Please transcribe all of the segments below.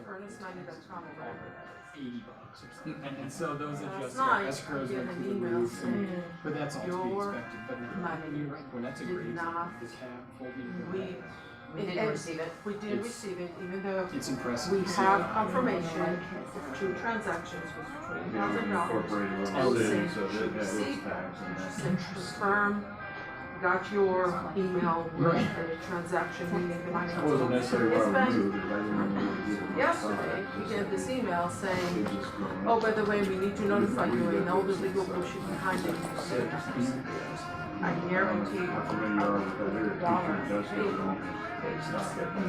EarnestMoney.com or whatever that is. $80 or something. And so those adjust nice. escrows You went get through an the email roof. saying But that's all to be your expected. But money you're right, when that's a did great not- the cab folding. We didn't receive it. We didn't receive it, even though It's impressive. we to see have that. confirmation of 2 transactions with $20,000. Incorporated And little saying city, so she that has its received tax it. and She that. said, confirm, got your email with Right. the transaction meaning the money. It wasn't necessarily It's why we been- moved it, I didn't really get it. Yesterday, we get this email saying, It just went oh, by the way, we need to notify you and all the legal bullshit behind it. I guarantee How familiar you are with that area, teacher justice, they stopped at that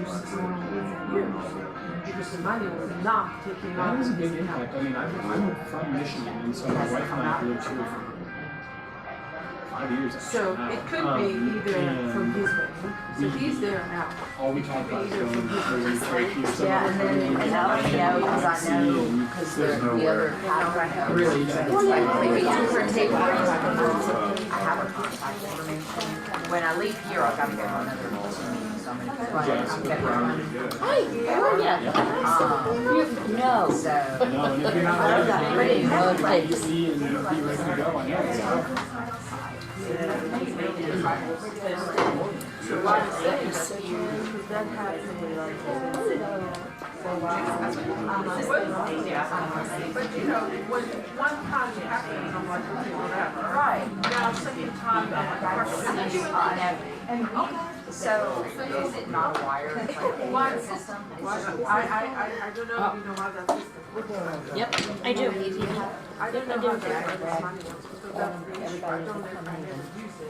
because the money was not taken out. That is a big impact. I mean, I'm from Michigan, and so my wife and I have lived here for 5 years. So actually, it could now. be either And from his bank, so he's there now. all we talk about is going through right here. So Yeah, and then, and I already know, because I know, because There's the nowhere. other contract. Really? It's like, maybe you for a table, I have her contact information. When I leave here, I've got to go to another meeting, so I'm gonna. Hi, how are ya? No. So. No, and if you're not ready, But to you see and be ready to go, I know. So like I say, that happened like. But you know, when one time it happens, I'm like, okay, whatever. Right. Now, second time, I'm like, So, is it not a wire, it's like a wire system? I don't know if you know how that system works. Yep, I do. I don't know how that money works, because that's the issue. I don't know if I never use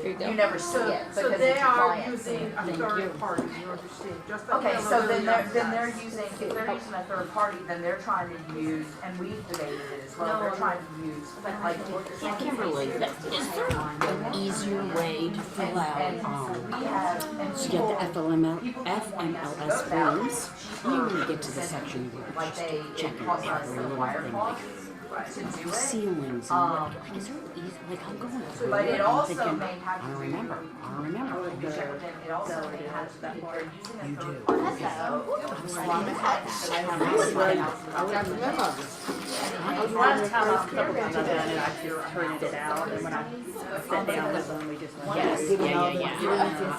it. You never see it, So because they it's a are client. using a third party, you understand, just like. Okay, so then Illinois they're does. using, if they're using a third party, then they're trying to use, and we've debated it as well, they're trying to use, like. Yeah, Kimberly, is there an easier way to fill And out, so we have, and to get the people FMLS forms? And you really get to the section where like it's they, just it checking costs us every the little wire thing, cost like to do it. ceilings and what, like, is there easy, like, I'm going through But it, it I'm also thinking, may have I to don't do. remember. You check with them, it also may have to, if they're using a You third do. party. I would have to remember. Last time I was a couple times I've done it, I just printed it out, and when I sat down with them, we just went. Yes, yeah. Yeah. I do that with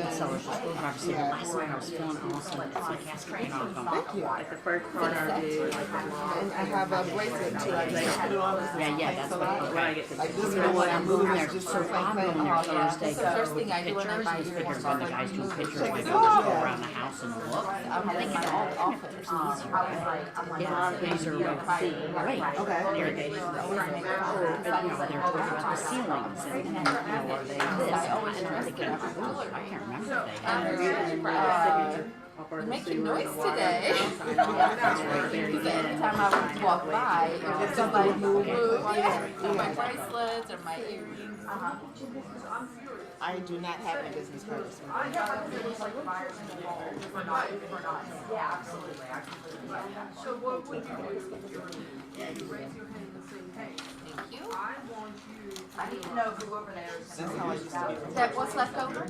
the sellers, obviously, the last night I was feeling awesome, it's like asking off them. Like the first part I do, like the law. And I have a bracelet too. I just put it on this. Yeah, that's what, When I get to. you know what, I'm going there, so I'm going there Thursday, That's the first with thing I do when I pictures, buy those your pictures, when the guys do pictures, Check when it they out. just go around the house and look. I'm thinking, oh, if there's an easier way. Yeah, A lot of things are right, Okay. irrigated, and, you know, they're talking about the ceilings, and, you know, are they this, and I'm thinking, oh, I can't remember if they had. You're making noise today. Every time I walk by, it was just like move, my bracelets or my earrings. I do not have a business card this I morning. have things like fires in the wall, For not, yeah, absolutely, I completely get that. so what would you do? You raise your hand and say, hey, Thank you. I want you. I need to know who over there is. That's how I used to be. Is that what's left over?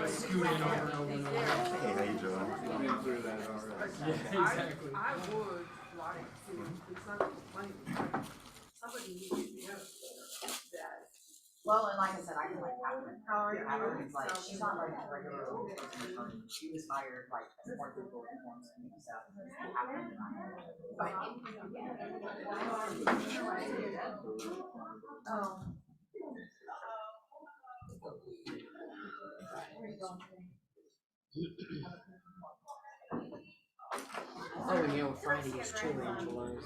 Scoot in over and over and over. Hey, how you doing? Yeah, exactly. I would like to, it's not money, somebody needs to know that. Well, and like I said, I can like Catherine. How are you? Catherine is like, she's not like a regular attorney. She was hired like as part of the board forms and stuff. Catherine and I. Oh. Oh, and you know, Friday is too, Angela's, the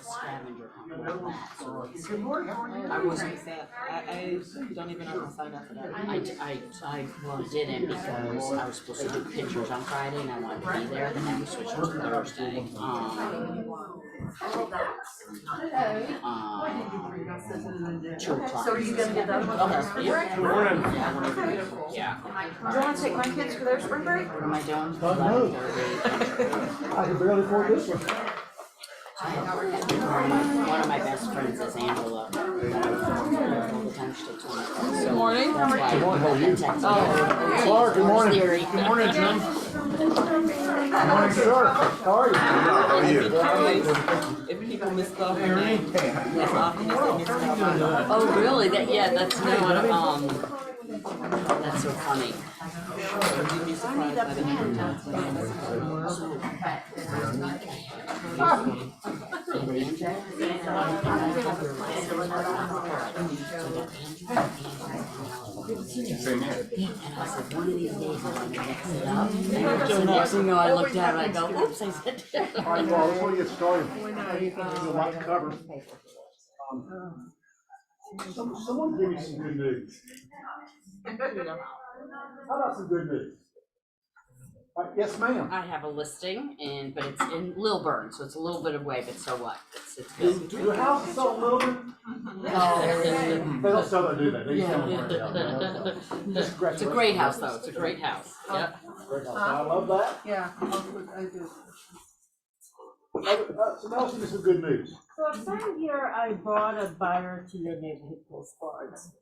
scavenger hunt, and all that, so it's, I wasn't, I don't even know if I signed up for that. I didn't because I was supposed to do pictures on Friday and I wanted to be there, then I switched to Thursday, 2 o'clock. So are you gonna get that one? Okay, yeah. Good morning. Yeah. Do you wanna take my kids for their spring break? What am I doing? I can barely afford this one. One of my best friends is Angela. All the time she takes one. Good morning. That's why Good morning, how are you? text Clark, good morning. Theory. Good morning, Jim. Good morning, sir. How are you? How are you? If people miss stuff, Hey, Ernie. yes, often they miss stuff. Oh, really? That's that's so funny. You'd be surprised by the number of times when Same here. And I said, one of these days I'm gonna mix it up. So next thing you know, I looked at it and I go, oops, I said. All right, well, before we get started, there's a lot to cover. Someone give me some good news. How about some good news? Yes, ma'am. I have a listing but it's in Lilburn, so it's a little bit away, but so what? It's good. Do the houses sell a little bit? No. They don't sell that, do they? They sell them right now. It's a great house though, it's a great house. Yep. Great house. I love that. Yeah, I do. So Nelson, this is good news. So some year I bought a buyer to your neighborhood postcards.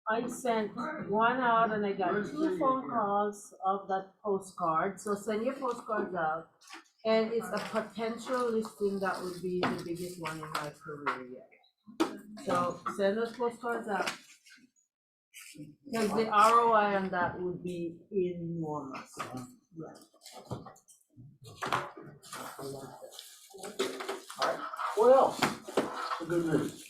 I sent one out and I got 2 phone calls of that postcard. So send your postcards out. And it's a potential listing that would be the biggest one in my career yet. So send those postcards out. Because the ROI on that would be enormous. Yeah. What else? Some good news.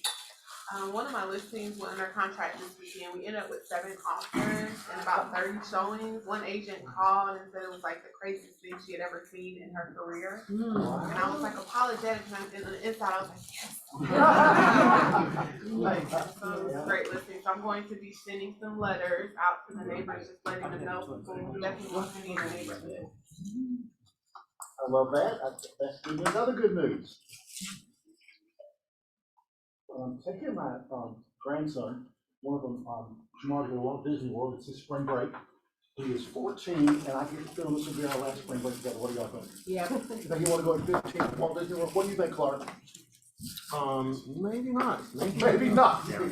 One of my listings went under contract this weekend. We ended up with 7 offers and about 30 showings. One agent called and said it was like the craziest thing she had ever seen in her career. And I was like apologetic, and on the inside I was like, yes. So it was a great listing. So I'm going to be sending some letters out to the neighbors, just letting them know people definitely want to be in the neighborhood. I love that. That's good news. Other good news. Take care of my grandson. One of them, Jamar, to Walt Disney World. It's his spring break. He is 14, and I get the feeling this will be our last spring break together. What do y'all think? Yeah. You think you want to go at 15 to Walt Disney World? What do you think, Clark? Maybe not. Maybe not. Maybe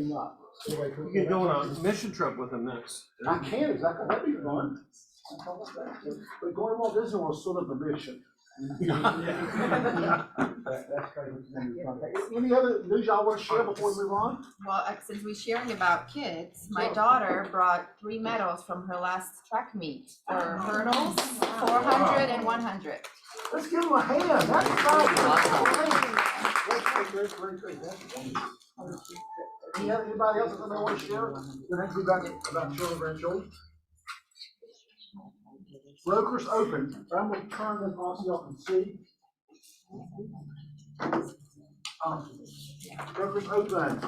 not. You can go on a mission trip with him next. I can, exactly. That'd be fun. But going to Walt Disney World is sort of the mission. That's crazy. Any other news y'all want to share before we move on? Well, since we're sharing about kids, my daughter brought 3 medals from her last track meet for hurdles, 400 and 100. Let's give them a hand. That's exciting. Anybody else that want to share? The next week about children and grandchildren. Brokers open. I'm going to turn this off so y'all can see. Brokers open.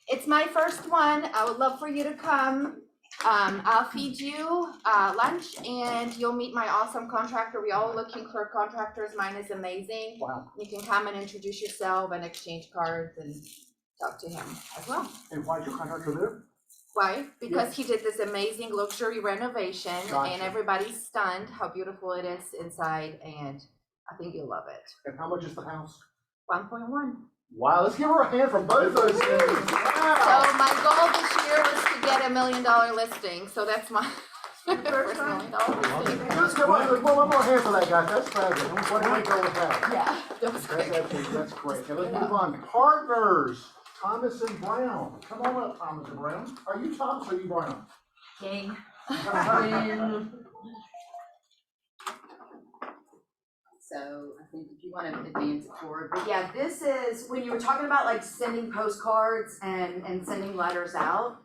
It's my first one. I would love for you to come. I'll feed you lunch and you'll meet my awesome contractor. We all looking for contractors. Mine is amazing. Wow. You can come and introduce yourself and exchange cards and talk to him as well. And why is your contractor there? Why? Because he did this amazing luxury renovation and everybody's stunned how beautiful it is inside, and I think you'll love it. And how much is the house? 1.1. Wow, let's give her a hand for both those things. So my goal this year was to get $1 million listing, so that's my first $1 million listing. Let's give one more hand for that, guys. That's fabulous. What do we go with that? Yeah, that was great. That's great. Okay, let's move on. Partners, Thomas and Brown. Come on up, Thomas and Brown. Are you Thomas or are you Brown? King. So I think if you want to advance it forward, but yeah, this is when you were talking about like sending postcards and sending letters out.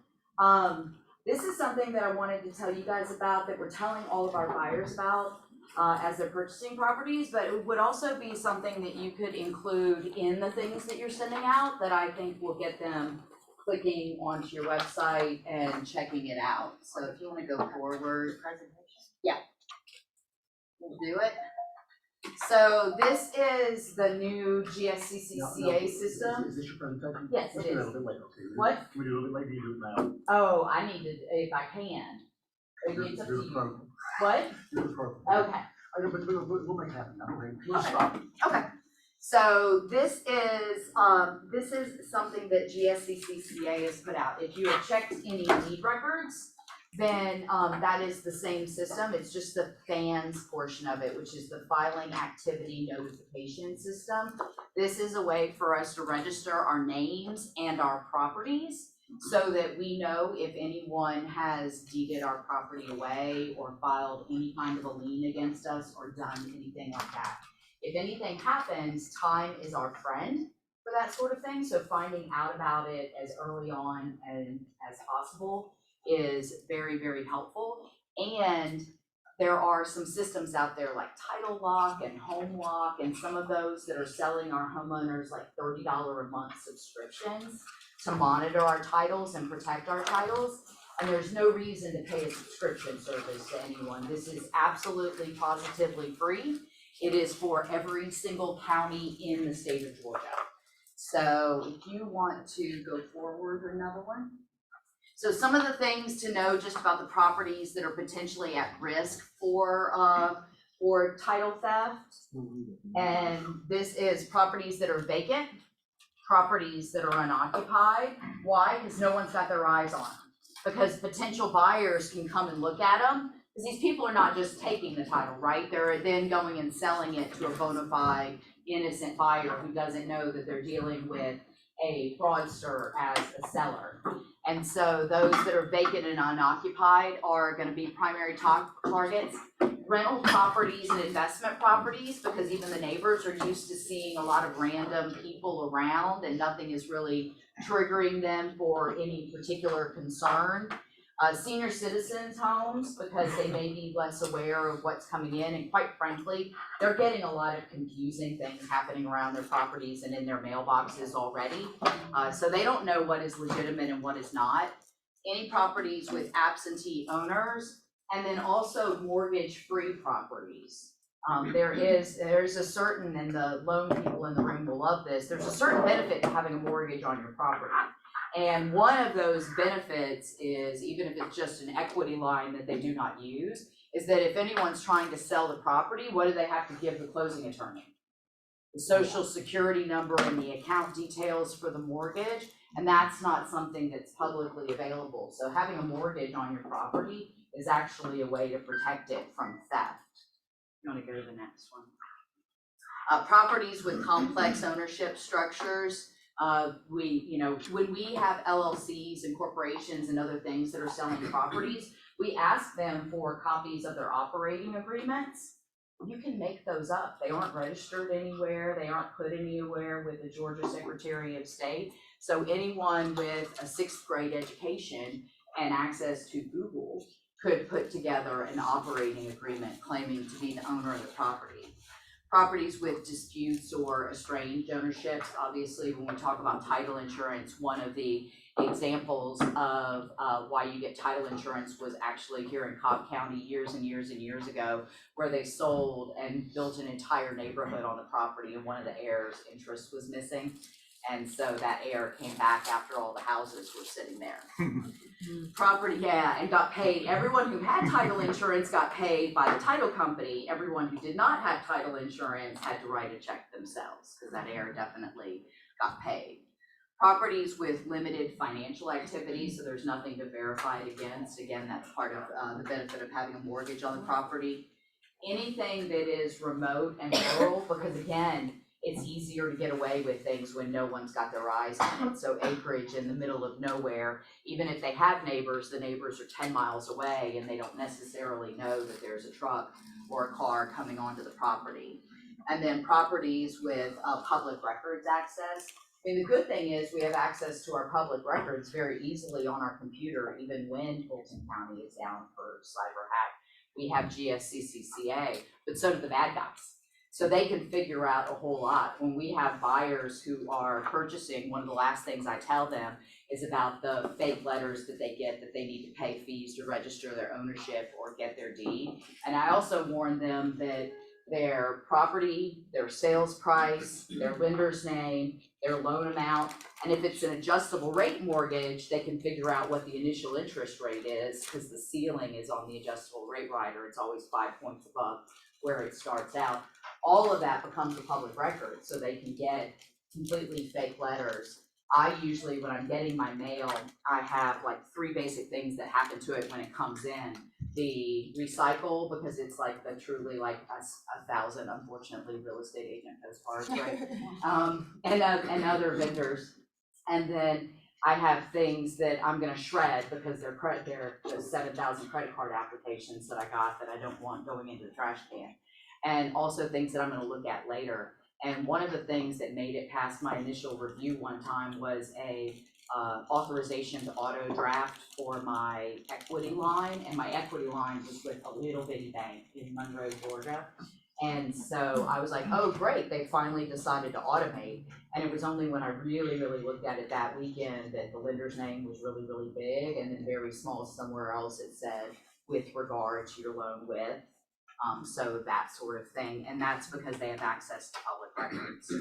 This is something that I wanted to tell you guys about, that we're telling all of our buyers about as they're purchasing properties, but it would also be something that you could include in the things that you're sending out that I think will get them clicking onto your website and checking it out. So if you want to go forward, yeah, we'll do it. So this is the new GSCCCA system. Is this your presentation? Yes, it Let's do is. that a little bit later, okay? What? Can we do it a little bit later? You do it now. Oh, I need to, if I can. It's up to Do the you. program. What? Do the program. Okay. We'll make it happen, we'll stop. Okay, so this is something that GSCCCA has put out. If you have checked any deed records, then that is the same system. It's just the FANS portion of it, which is the Filing Activity Notification System. This is a way for us to register our names and our properties so that we know if anyone has deeded our property away or filed any kind of a lien against us or done anything like that. If anything happens, time is our friend for that sort of thing. So finding out about it as early on and as possible is very, very helpful. And there are some systems out there like Title Lock and Home Lock and some of those that are selling our homeowners like $30 a month subscriptions to monitor our titles and protect our titles. And there's no reason to pay a subscription service to anyone. This is absolutely positively free. It is for every single county in the state of Georgia. So if you want to go forward with another one. So some of the things to know just about the properties that are potentially at risk for title theft. And this is properties that are vacant, properties that are unoccupied. Why? Because no one's got their eyes on them. Because potential buyers can come and look at them. Because these people are not just taking the title, right? They're then going and selling it to a bona fide innocent buyer who doesn't know that they're dealing with a fraudster as a seller. And so those that are vacant and unoccupied are going to be primary targets. Rental properties and investment properties, because even the neighbors are used to seeing a lot of random people around and nothing is really triggering them for any particular concern. Senior citizens' homes, because they may be less aware of what's coming in, and quite frankly, they're getting a lot of confusing things happening around their properties and in their mailboxes already. So they don't know what is legitimate and what is not. Any properties with absentee owners, and then also mortgage-free properties. There's a certain, and the loan people in the room will love this, there's a certain benefit to having a mortgage on your property. And one of those benefits is, even if it's just an equity line that they do not use, is that if anyone's trying to sell the property, what do they have to give the closing attorney? The social security number and the account details for the mortgage, and that's not something that's publicly available. So having a mortgage on your property is actually a way to protect it from theft. You want to go to the next one? Properties with complex ownership structures. When we have LLCs and corporations and other things that are selling properties, we ask them for copies of their operating agreements. You can make those up. They aren't registered anywhere. They aren't put anywhere with the Georgia Secretary of State. So anyone with a 6th grade education and access to Google could put together an operating agreement claiming to be the owner of the property. Properties with disputes or estranged ownerships, obviously when we talk about title insurance, one of the examples of why you get title insurance was actually here in Cobb County years and years and years ago, where they sold and built an entire neighborhood on the property and one of the heirs' interest was missing. And so that heir came back after all the houses were sitting there. Property, and got paid. Everyone who had title insurance got paid by the title company. Everyone who did not have title insurance had to write a check themselves, because that heir definitely got paid. Properties with limited financial activity, so there's nothing to verify it against. Again, that's part of the benefit of having a mortgage on the property. Anything that is remote and rural, because again, it's easier to get away with things when no one's got their eyes on it. So acreage in the middle of nowhere, even if they have neighbors, the neighbors are 10 miles away and they don't necessarily know that there's a truck or a car coming onto the property. And then properties with public records access. I mean, the good thing is we have access to our public records very easily on our computer, even when Fulton County is down for cyber hack. We have GSCCCA, but so do the bad guys. So they can figure out a whole lot. When we have buyers who are purchasing, one of the last things I tell them is about the fake letters that they get that they need to pay fees to register their ownership or get their deed. And I also warn them that their property, their sales price, their lender's name, their loan amount, and if it's an adjustable rate mortgage, they can figure out what the initial interest rate is, because the ceiling is on the adjustable rate rider. It's always 5 points above where it starts out. All of that becomes a public record, so they can get completely fake letters. I usually, when I'm getting my mail, I have like 3 basic things that happen to it when it comes in. The recycle, because it's like the truly like a thousand, unfortunately, real estate agent postcards, right? And other vendors. And then I have things that I'm gonna shred because they're the 7,000 credit card applications that I got that I don't want going into the trash can. And also things that I'm gonna look at later. And one of the things that made it past my initial review one time was a authorization to auto draft for my equity line, and my equity line was with a little bitty bank in Monroe, Georgia. And so I was like, oh, great, they finally decided to automate. And it was only when I really looked at it that weekend that the lender's name was really big, and then very small somewhere else it said, with regard to your loan with. So that sort of thing, and that's because they have access to public records.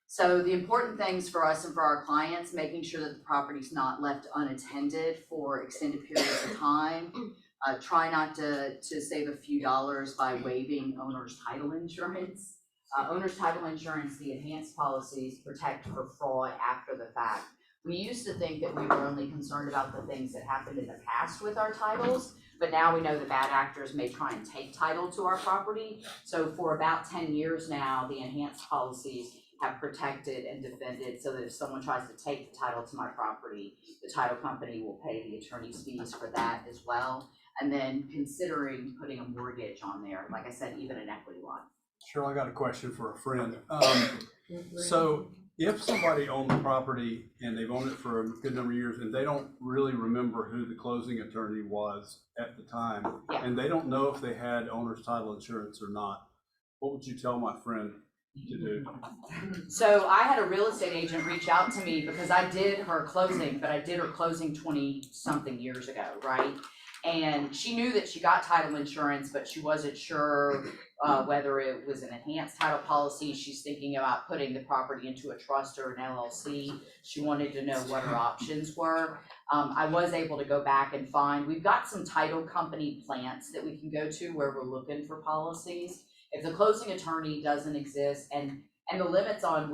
So the important things for us and for our clients, making sure that the property's not left unattended for extended periods of time. Try not to save a few dollars by waiving owner's title insurance. Owner's title insurance, the enhanced policies protect for fraud after the fact. We used to think that we were only concerned about the things that happened in the past with our titles, but now we know that bad actors may try and take title to our property. So for about 10 years now, the enhanced policies have protected and defended so that if someone tries to take the title to my property, the title company will pay the attorney's fees for that as well. And then considering putting a mortgage on there, like I said, even an equity line. Sure, I got a question for a friend. So if somebody owned the property and they've owned it for a good number of years and they don't really remember who the closing attorney was at the time, Yeah. and they don't know if they had owner's title insurance or not, what would you tell my friend to do? So I had a real estate agent reach out to me because I did her closing, but I did her closing 20-something years ago, right? And she knew that she got title insurance, but she wasn't sure whether it was an enhanced title policy. She's thinking about putting the property into a trust or an LLC. She wanted to know what her options were. I was able to go back and find, we've got some title company plants that we can go to where we're looking for policies. If the closing attorney doesn't exist, and the limits on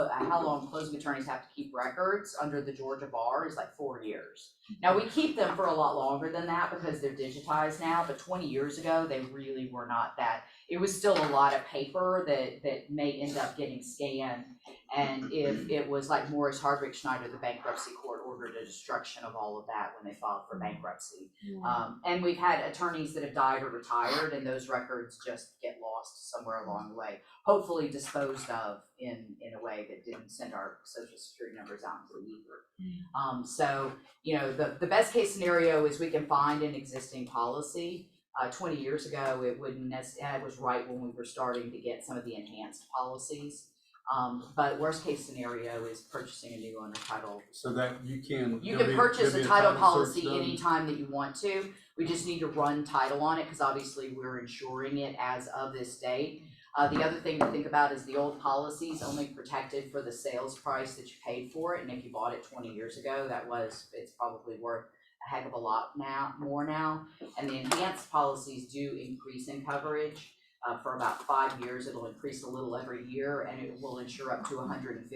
how long closing attorneys have to keep records under the Georgia bar is like 4 years. Now, we keep them for a lot longer than that because they're digitized now, but 20 years ago, they really were not that. It was still a lot of paper that may end up getting scanned. And if it was like Morris Hardwick Schneider, the bankruptcy court ordered a destruction of all of that when they filed for bankruptcy. And we've had attorneys that have died or retired, and those records just get lost somewhere along the way. Hopefully disposed of in a way that didn't send our social security numbers out into the ether. So, you know, the best case scenario is we can find an existing policy. 20 years ago, it wouldn't necessarily, it was right when we were starting to get some of the enhanced policies. But worst case scenario is purchasing a new owner title. So that you can Purchase a title policy anytime that you want to. We just need to run title on it because obviously we're insuring it as of this date. The other thing to think about is the old policies only protected for the sales price that you paid for it. And if you bought it 20 years ago, it's probably worth a heck of a lot more now. And the enhanced policies do increase in coverage. For about 5 years, it'll increase a little every year, and it will insure up to 150%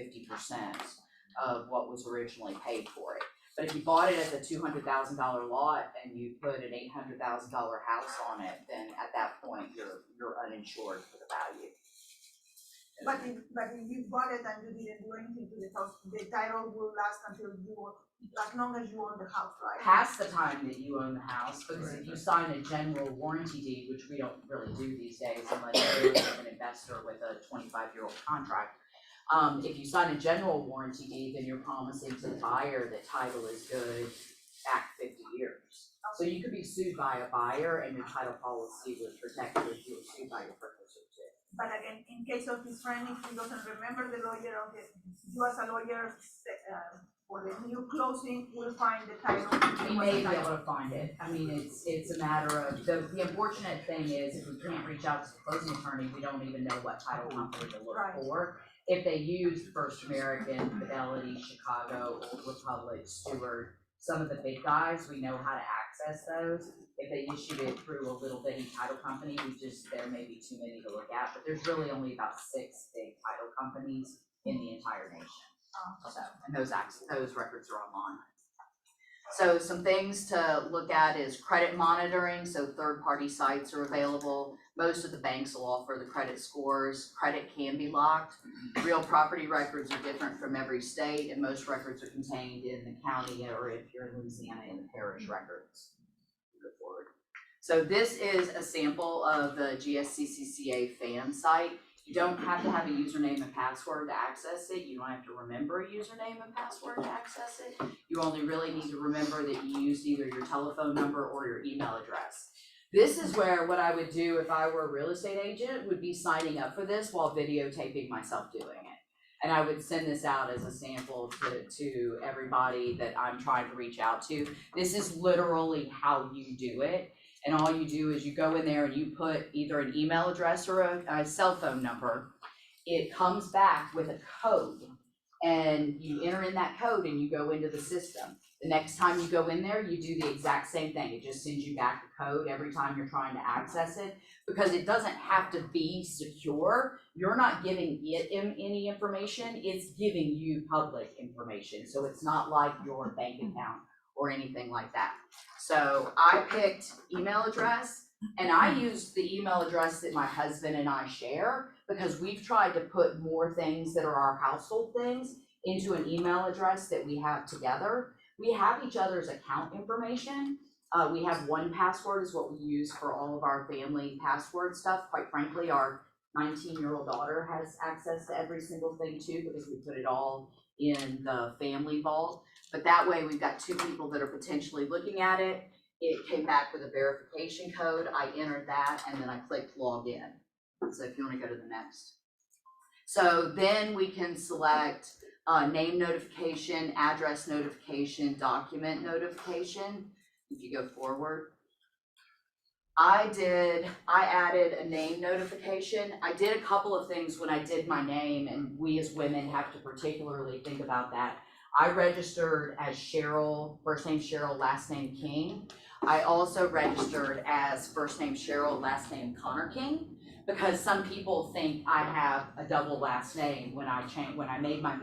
of what was originally paid for it. But if you bought it as a $200,000 lot and you put an $800,000 house on it, then at that point you're uninsured for the value. But if you bought it and you didn't do anything to the house, the title will last until as long as you own the house, right? Past the time that you own the house, because if you sign a general warranty deed, which we don't really do these days unless you're an investor with a 25-year-old contract, if you sign a general warranty deed, then you're promising to the buyer that title is good back 50 years. So you could be sued by a buyer and your title policy would protect you if you were sued by your purchaser too. But again, in case of his friend, if he doesn't remember the lawyer, you as a lawyer, for the new closing, will find the title. We may be able to find it. I mean, it's a matter of, the unfortunate thing is if we can't reach out to the closing attorney, we don't even know what title company to look for. If they used First American, Fidelity, Chicago, Old Republic, Stewart, some of the big guys, we know how to access those. If they issued it through a little bitty title company, there may be too many to look at, but there's really only about 6 big title companies in the entire nation. So, and those records are online. So some things to look at is credit monitoring, so third-party sites are available. Most of the banks will offer the credit scores. Credit can be locked. Real property records are different from every state, and most records are contained in the county, or if you're in Louisiana, in the parish records. Go forward. So this is a sample of the GSCCCA fan site. You don't have to have a username and password to access it. You don't have to remember a username and password to access it. You only really need to remember that you used either your telephone number or your email address. This is where what I would do if I were a real estate agent would be signing up for this while videotaping myself doing it. And I would send this out as a sample to everybody that I'm trying to reach out to. This is literally how you do it. And all you do is you go in there and you put either an email address or a cell phone number. It comes back with a code, and you enter in that code and you go into the system. The next time you go in there, you do the exact same thing. It just sends you back the code every time you're trying to access it, because it doesn't have to be secure. You're not giving it any information, it's giving you public information. So it's not like your bank account or anything like that. So I picked email address, and I used the email address that my husband and I share, because we've tried to put more things that are our household things into an email address that we have together. We have each other's account information. We have 1Password is what we use for all of our family password stuff. Quite frankly, our 19-year-old daughter has access to every single thing too, because we put it all in the family vault. But that way we've got 2 people that are potentially looking at it. It came back with a verification code. I entered that, and then I clicked log in. So if you want to go to the next. So then we can select name notification, address notification, document notification. If you go forward. I added a name notification. I did a couple of things when I did my name, and we as women have to particularly think about that. I registered as Cheryl, first name Cheryl, last name King. I also registered as first name Cheryl, last name Connor King, because some people think I have a double last name when I made my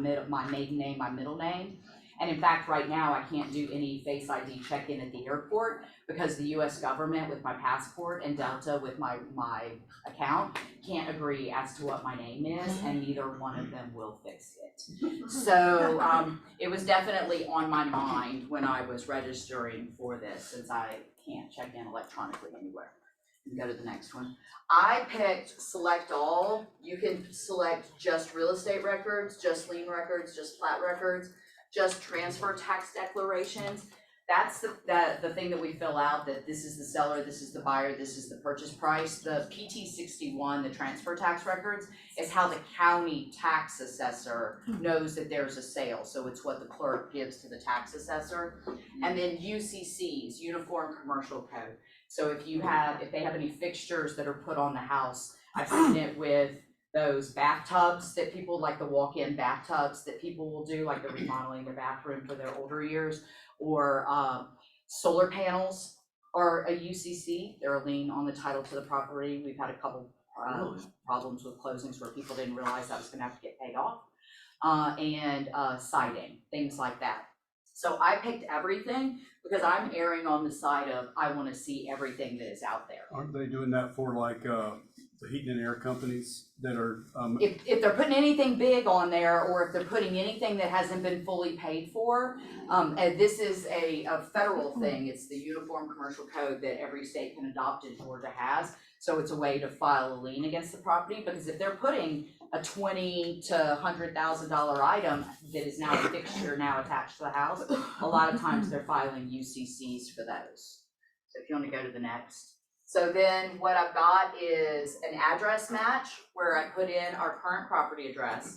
maiden name my middle name. And in fact, right now I can't do any Face ID check-in at the airport because the US government with my passport and Delta with my account can't agree as to what my name is, and neither one of them will fix it. So it was definitely on my mind when I was registering for this, since I can't check in electronically anywhere. Go to the next one. I picked select all. You can select just real estate records, just lien records, just plat records, just transfer tax declarations. That's the thing that we fill out, that this is the seller, this is the buyer, this is the purchase price. The PT-61, the transfer tax records, is how the county tax assessor knows that there's a sale. So it's what the clerk gives to the tax assessor. And then UCCs, Uniform Commercial Code. So if they have any fixtures that are put on the house, I've seen it with those bathtubs that people, like the walk-in bathtubs that people will do, like they're remodeling their bathroom for their older years, or solar panels are a UCC. They're a lien on the title to the property. We've had a couple problems with closings where people didn't realize that was going to have to get paid off, and siding, things like that. So I picked everything because I'm erring on the side of I want to see everything that is out there. Aren't they doing that for like the heating and air companies that are? If they're putting anything big on there, or if they're putting anything that hasn't been fully paid for, and this is a federal thing. It's the Uniform Commercial Code that every state can adopt, and Georgia has. So it's a way to file a lien against the property, because if they're putting a $20,000 to $100,000 item that is now a fixture now attached to the house, a lot of times they're filing UCCs for those. So if you want to go to the next. So then what I've got is an address match where I put in our current property address.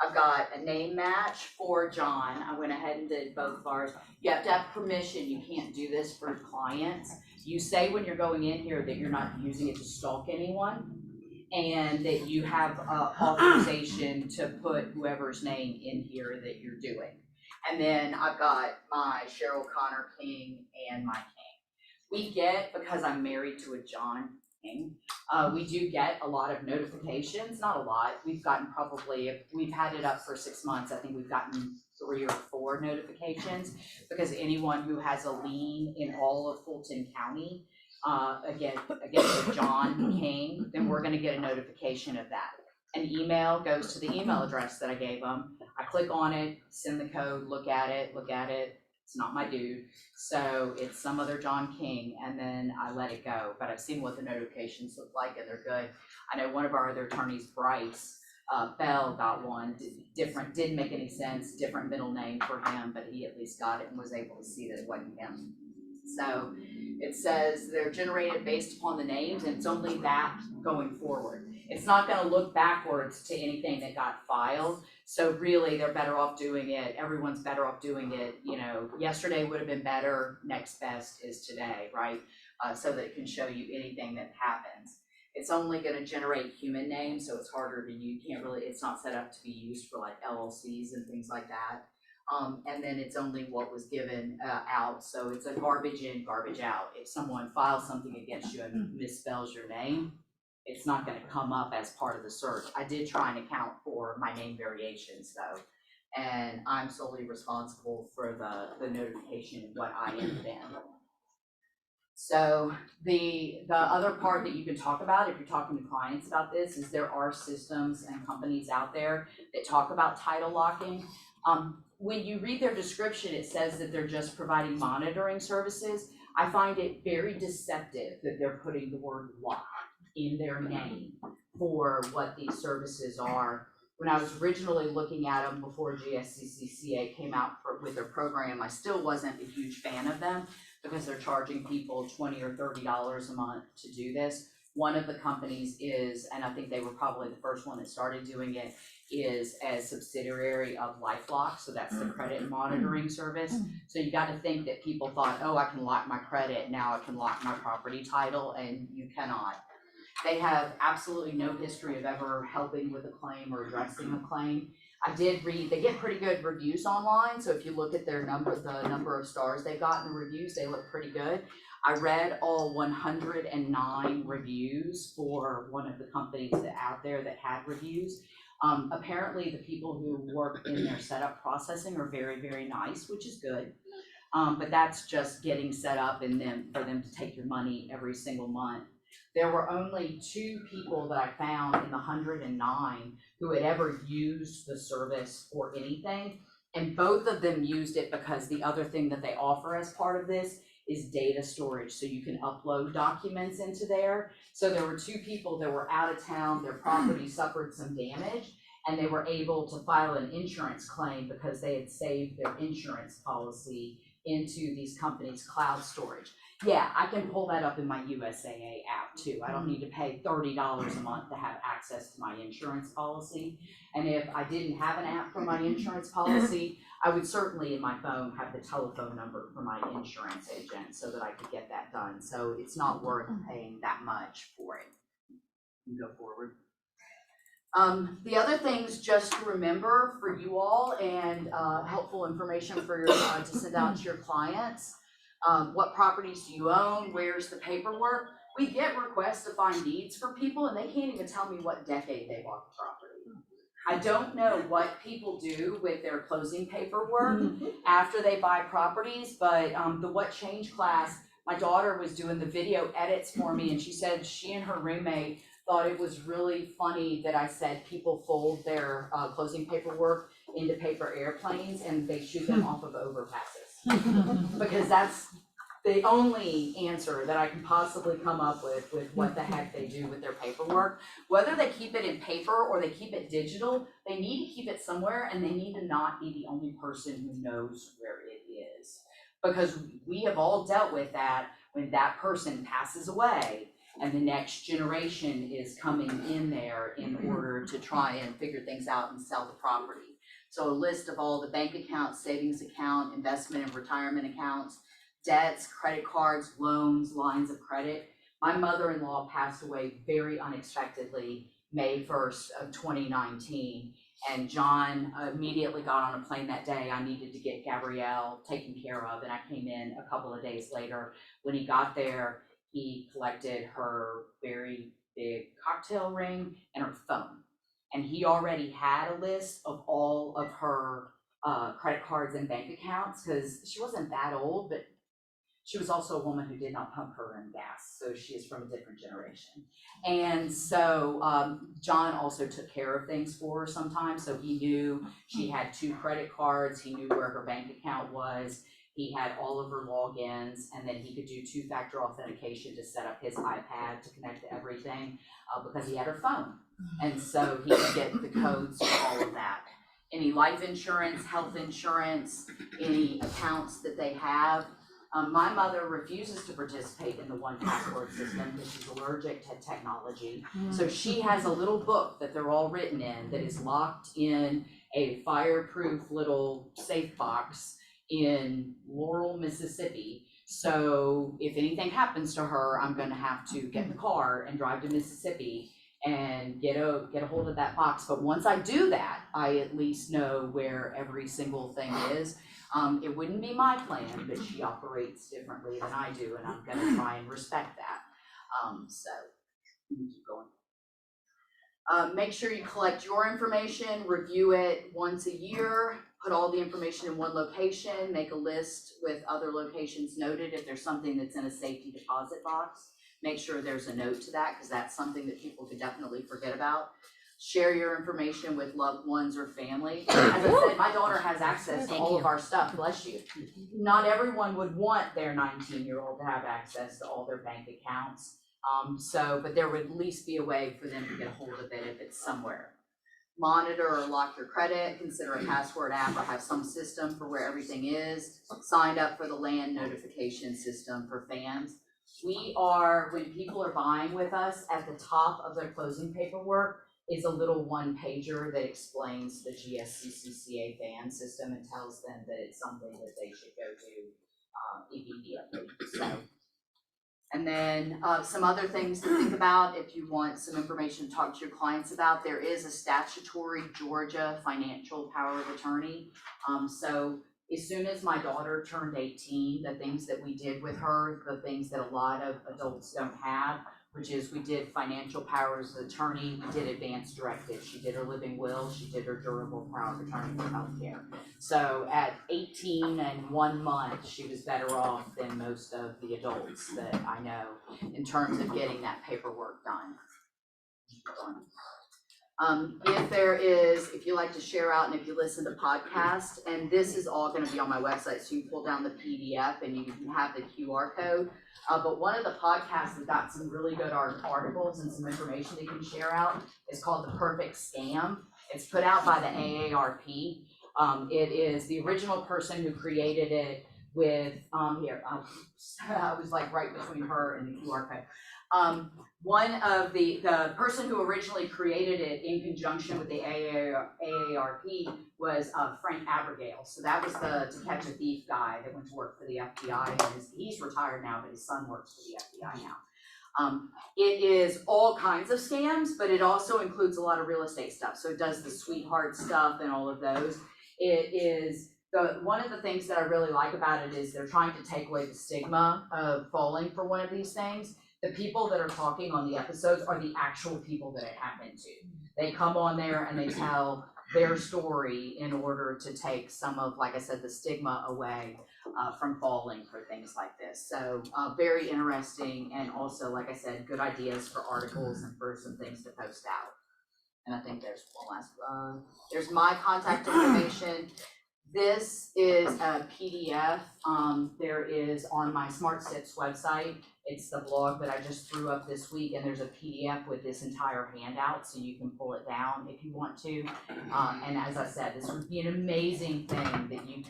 I've got a name match for John. I went ahead and did both of ours. You have to have permission. You can't do this for clients. You say when you're going in here that you're not using it to stalk anyone, and that you have authorization to put whoever's name in here that you're doing. And then I've got my Cheryl Connor King and my King. We get, because I'm married to a John King, we do get a lot of notifications, not a lot. We've gotten probably, if we've had it up for 6 months, I think we've gotten 3 or 4 notifications, because anyone who has a lien in all of Fulton County, against a John King, then we're gonna get a notification of that. An email goes to the email address that I gave them. I click on it, send the code, look at it. It's not my dude. So it's some other John King, and then I let it go. But I've seen what the notifications look like, and they're good. I know one of our other attorneys, Bryce Bell, got one. Didn't make any sense, different middle name for him, but he at least got it and was able to see that it wasn't him. So it says they're generated based upon the names, and it's only that going forward. It's not gonna look backwards to anything that got filed. So really, they're better off doing it. Everyone's better off doing it. You know, yesterday would have been better. Next best is today, right? So that it can show you anything that happens. It's only going to generate human names, so it's harder to use. It's not set up to be used for like LLCs and things like that. And then it's only what was given out. So it's a garbage in, garbage out. If someone files something against you and misspells your name, it's not going to come up as part of the search. I did try and account for my name variations though, and I'm solely responsible for the notification of what I entered in. So the other part that you can talk about if you're talking to clients about this is there are systems and companies out there that talk about title locking. When you read their description, it says that they're just providing monitoring services. I find it very deceptive that they're putting the word lock in their name for what these services are. When I was originally looking at them before GSCCCA came out with their program, I still wasn't a huge fan of them because they're charging people $20 or $30 a month to do this. One of the companies is, and I think they were probably the first one that started doing it, is a subsidiary of LifeLock, so that's the credit monitoring service. So you got to think that people thought, oh, I can lock my credit, now I can lock my property title, and you cannot. They have absolutely no history of ever helping with a claim or addressing a claim. I did read, they get pretty good reviews online, so if you look at their the number of stars they've gotten in reviews, they look pretty good. I read all 109 reviews for one of the companies out there that had reviews. Apparently the people who work in their setup processing are very, very nice, which is good. But that's just getting set up and then for them to take your money every single month. There were only 2 people that I found in the 109 who had ever used the service for anything. And both of them used it because the other thing that they offer as part of this is data storage. So you can upload documents into there. So there were 2 people that were out of town, their property suffered some damage, and they were able to file an insurance claim because they had saved their insurance policy into these companies' cloud storage. Yeah, I can pull that up in my USAA app too. I don't need to pay $30 a month to have access to my insurance policy. And if I didn't have an app for my insurance policy, I would certainly in my phone have the telephone number for my insurance agent so that I could get that done. So it's not worth paying that much for it. You can go forward. The other things just to remember for you all and helpful information for your to send out to your clients. What properties do you own? Where's the paperwork? We get requests to find deeds for people and they can't even tell me what decade they bought the property. I don't know what people do with their closing paperwork after they buy properties, but the What Change class, my daughter was doing the video edits for me and she said she and her roommate thought it was really funny that I said people fold their closing paperwork into paper airplanes and they shoot them off of overpasses. Because that's the only answer that I can possibly come up with what the heck they do with their paperwork. Whether they keep it in paper or they keep it digital, they need to keep it somewhere and they need to not be the only person who knows where it is. Because we have all dealt with that when that person passes away and the next generation is coming in there in order to try and figure things out and sell the property. So a list of all the bank accounts, savings account, investment and retirement accounts, debts, credit cards, loans, lines of credit. My mother-in-law passed away very unexpectedly May 1st of 2019. And John immediately got on a plane that day. I needed to get Gabrielle taken care of, and I came in a couple of days later. When he got there, he collected her very big cocktail ring and her phone. And he already had a list of all of her credit cards and bank accounts, because she wasn't that old, but she was also a woman who did not pump her own gas, so she is from a different generation. And so John also took care of things for her sometimes, so he knew she had 2 credit cards, he knew where her bank account was, he had all of her logins, and then he could do 2-factor authentication to set up his iPad to connect to everything, because he had her phone. And so he could get the codes for all of that. Any life insurance, health insurance, any accounts that they have. My mother refuses to participate in the 1Password system because she's allergic to technology. So she has a little book that they're all written in that is locked in a fireproof little safe box in Laurel, Mississippi. So if anything happens to her, I'm gonna have to get in the car and drive to Mississippi and get a hold of that box. But once I do that, I at least know where every single thing is. It wouldn't be my plan, but she operates differently than I do, and I'm gonna try and respect that. So, let me keep going. Make sure you collect your information, review it once a year, put all the information in one location, make a list with other locations noted. If there's something that's in a safety deposit box, make sure there's a note to that, because that's something that people could definitely forget about. Share your information with loved ones or family. As I said, my daughter has access to all of our stuff, bless you. Not everyone would want their 19-year-old to have access to all their bank accounts. But there would at least be a way for them to get a hold of it if it's somewhere. Monitor or lock your credit, consider a password app or have some system for where everything is. Signed up for the land notification system for fans. When people are buying with us, at the top of their closing paperwork is a little 1-pager that explains the GSCCCA fan system and tells them that it's something that they should go to immediately. So, and then some other things to think about if you want some information to talk to your clients about. There is a statutory Georgia financial power of attorney. So as soon as my daughter turned 18, the things that we did with her, the things that a lot of adults don't have, which is we did financial powers of attorney, we did advance directive, she did her living will, she did her durable power of attorney for healthcare. So at 18 and 1 month, she was better off than most of the adults that I know in terms of getting that paperwork done. If you like to share out and if you listen to podcasts, and this is all gonna be on my website, so you can pull down the PDF and you can have the QR code. But one of the podcasts that got some really good articles and some information that you can share out is called The Perfect Scam. It's put out by the AARP. It is the original person who created it with, I was like right between her and the QR code. One of the person who originally created it in conjunction with the AARP was Frank Abigail. So that was the To Catch a Thief guy that went to work for the FBI. And he's retired now, but his son works for the FBI now. It is all kinds of scams, but it also includes a lot of real estate stuff. So it does the sweetheart stuff and all of those. It is one of the things that I really like about it is they're trying to take away the stigma of falling for one of these things. The people that are talking on the episodes are the actual people that it happened to. They come on there and they tell their story in order to take some of, like I said, the stigma away from falling for things like this. So very interesting, and also, like I said, good ideas for articles and for some things to post out. And I think there's one last, there's my contact information. This is a PDF. There is on my SmartStips website. It's the blog that I just threw up this week, and there's a PDF with this entire handout, so you can pull it down if you want to. And as I said, this would be an amazing thing that you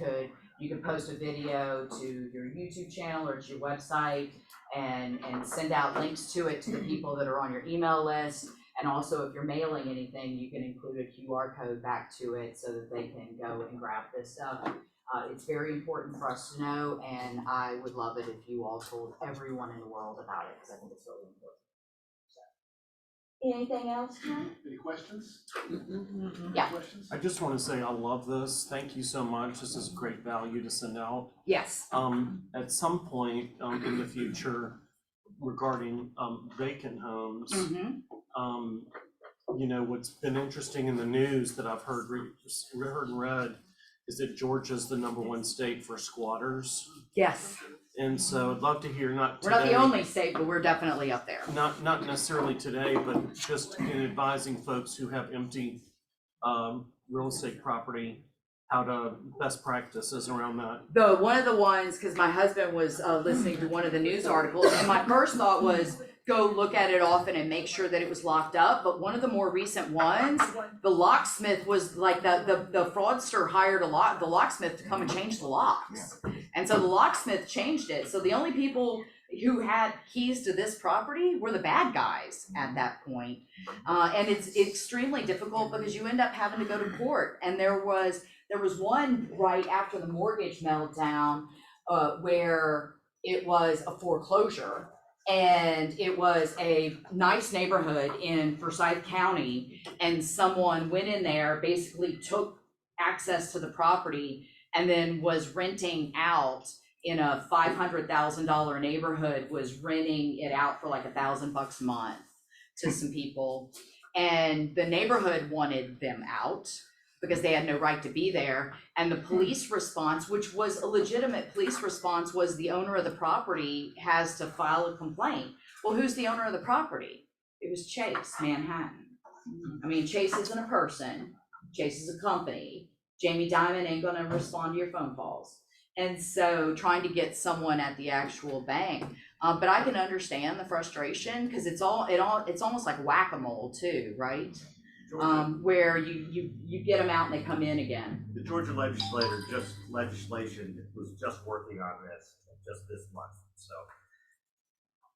could post a video to your YouTube channel or to your website and send out links to it to the people that are on your email list. And also, if you're mailing anything, you can include a QR code back to it so that they can go and grab this stuff. It's very important for us to know, and I would love it if you all told everyone in the world about it, because I think it's really important. Anything else, Ken? Any questions? Yeah. Questions? I just want to say I love this. Thank you so much. This is great value to send out. Yes. At some point, in the future regarding, vacant homes, you know, what's been interesting in the news that I've heard and read is that Georgia's the #1 state for squatters. Yes. And so I'd love to hear, not We're today. not the only state, but we're definitely up there. Not necessarily today, but just in advising folks who have empty, real estate property, how to best practices around that. One of the ones, because my husband was listening to one of the news articles, and my first thought was go look at it often and make sure that it was locked up. But one of the more recent ones, the locksmith was like the fraudster hired the locksmith to come and change the locks. And so the locksmith changed it. So the only people who had keys to this property were the bad guys at that point. And it's extremely difficult because you end up having to go to court. And there was one right after the mortgage meltdown where it was a foreclosure, and it was a nice neighborhood in Forsyth County, and someone went in there, basically took access to the property, and then was renting out in a $500,000 neighborhood, was renting it out for like $1,000 a month to some people. And the neighborhood wanted them out because they had no right to be there. And the police response, which was a legitimate police response, was the owner of the property has to file a complaint. Well, who's the owner of the property? It was Chase Manhattan. I mean, Chase isn't a person. Chase is a company. Jamie Dimon ain't gonna respond to your phone calls. And so trying to get someone at the actual bank. But I can understand the frustration because it's almost like whack-a-mole too, right? Where you get them out and they come in again. The Georgia legislation was just working on this just this month, so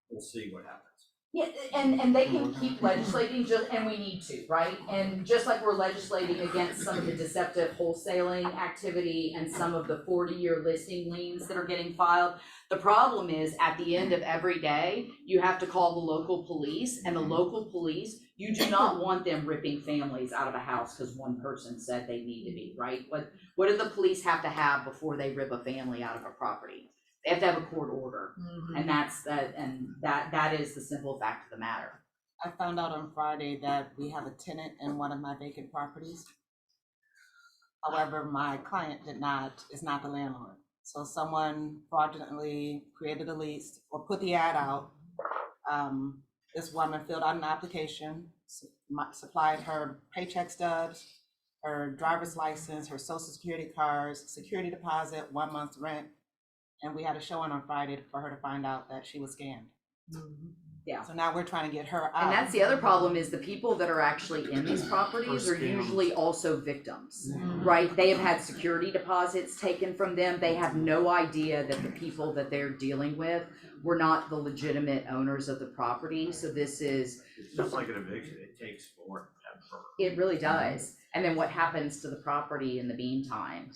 we'll see what happens. Yeah, and they can keep legislating, and we need to, right? And just like we're legislating against some of the deceptive wholesaling activity and some of the 40-year listing liens that are getting filed, the problem is at the end of every day, you have to call the local police, and the local police, you do not want them ripping families out of a house because one person said they need to be, right? What do the police have to have before they rip a family out of a property? They have to have a court order, and that is the simple fact of the matter. I found out on Friday that we have a tenant in one of my vacant properties. However, my client is not the landlord. So someone fraudulently created a lease or put the ad out. This woman filled out an application, supplied her paycheck stubs, her driver's license, her social security cards, security deposit, 1 month's rent. And we had a showing on Friday for her to find out that she was scammed. Yeah. So now we're trying to get her out. And that's the other problem is the people that are actually in these properties are usually also victims, right? They have had security deposits taken from them. They have no idea that the people that they're dealing with were not the legitimate owners of the property. So this is It's just like an eviction, it takes forever. It really does. And then what happens to the property in the meantime?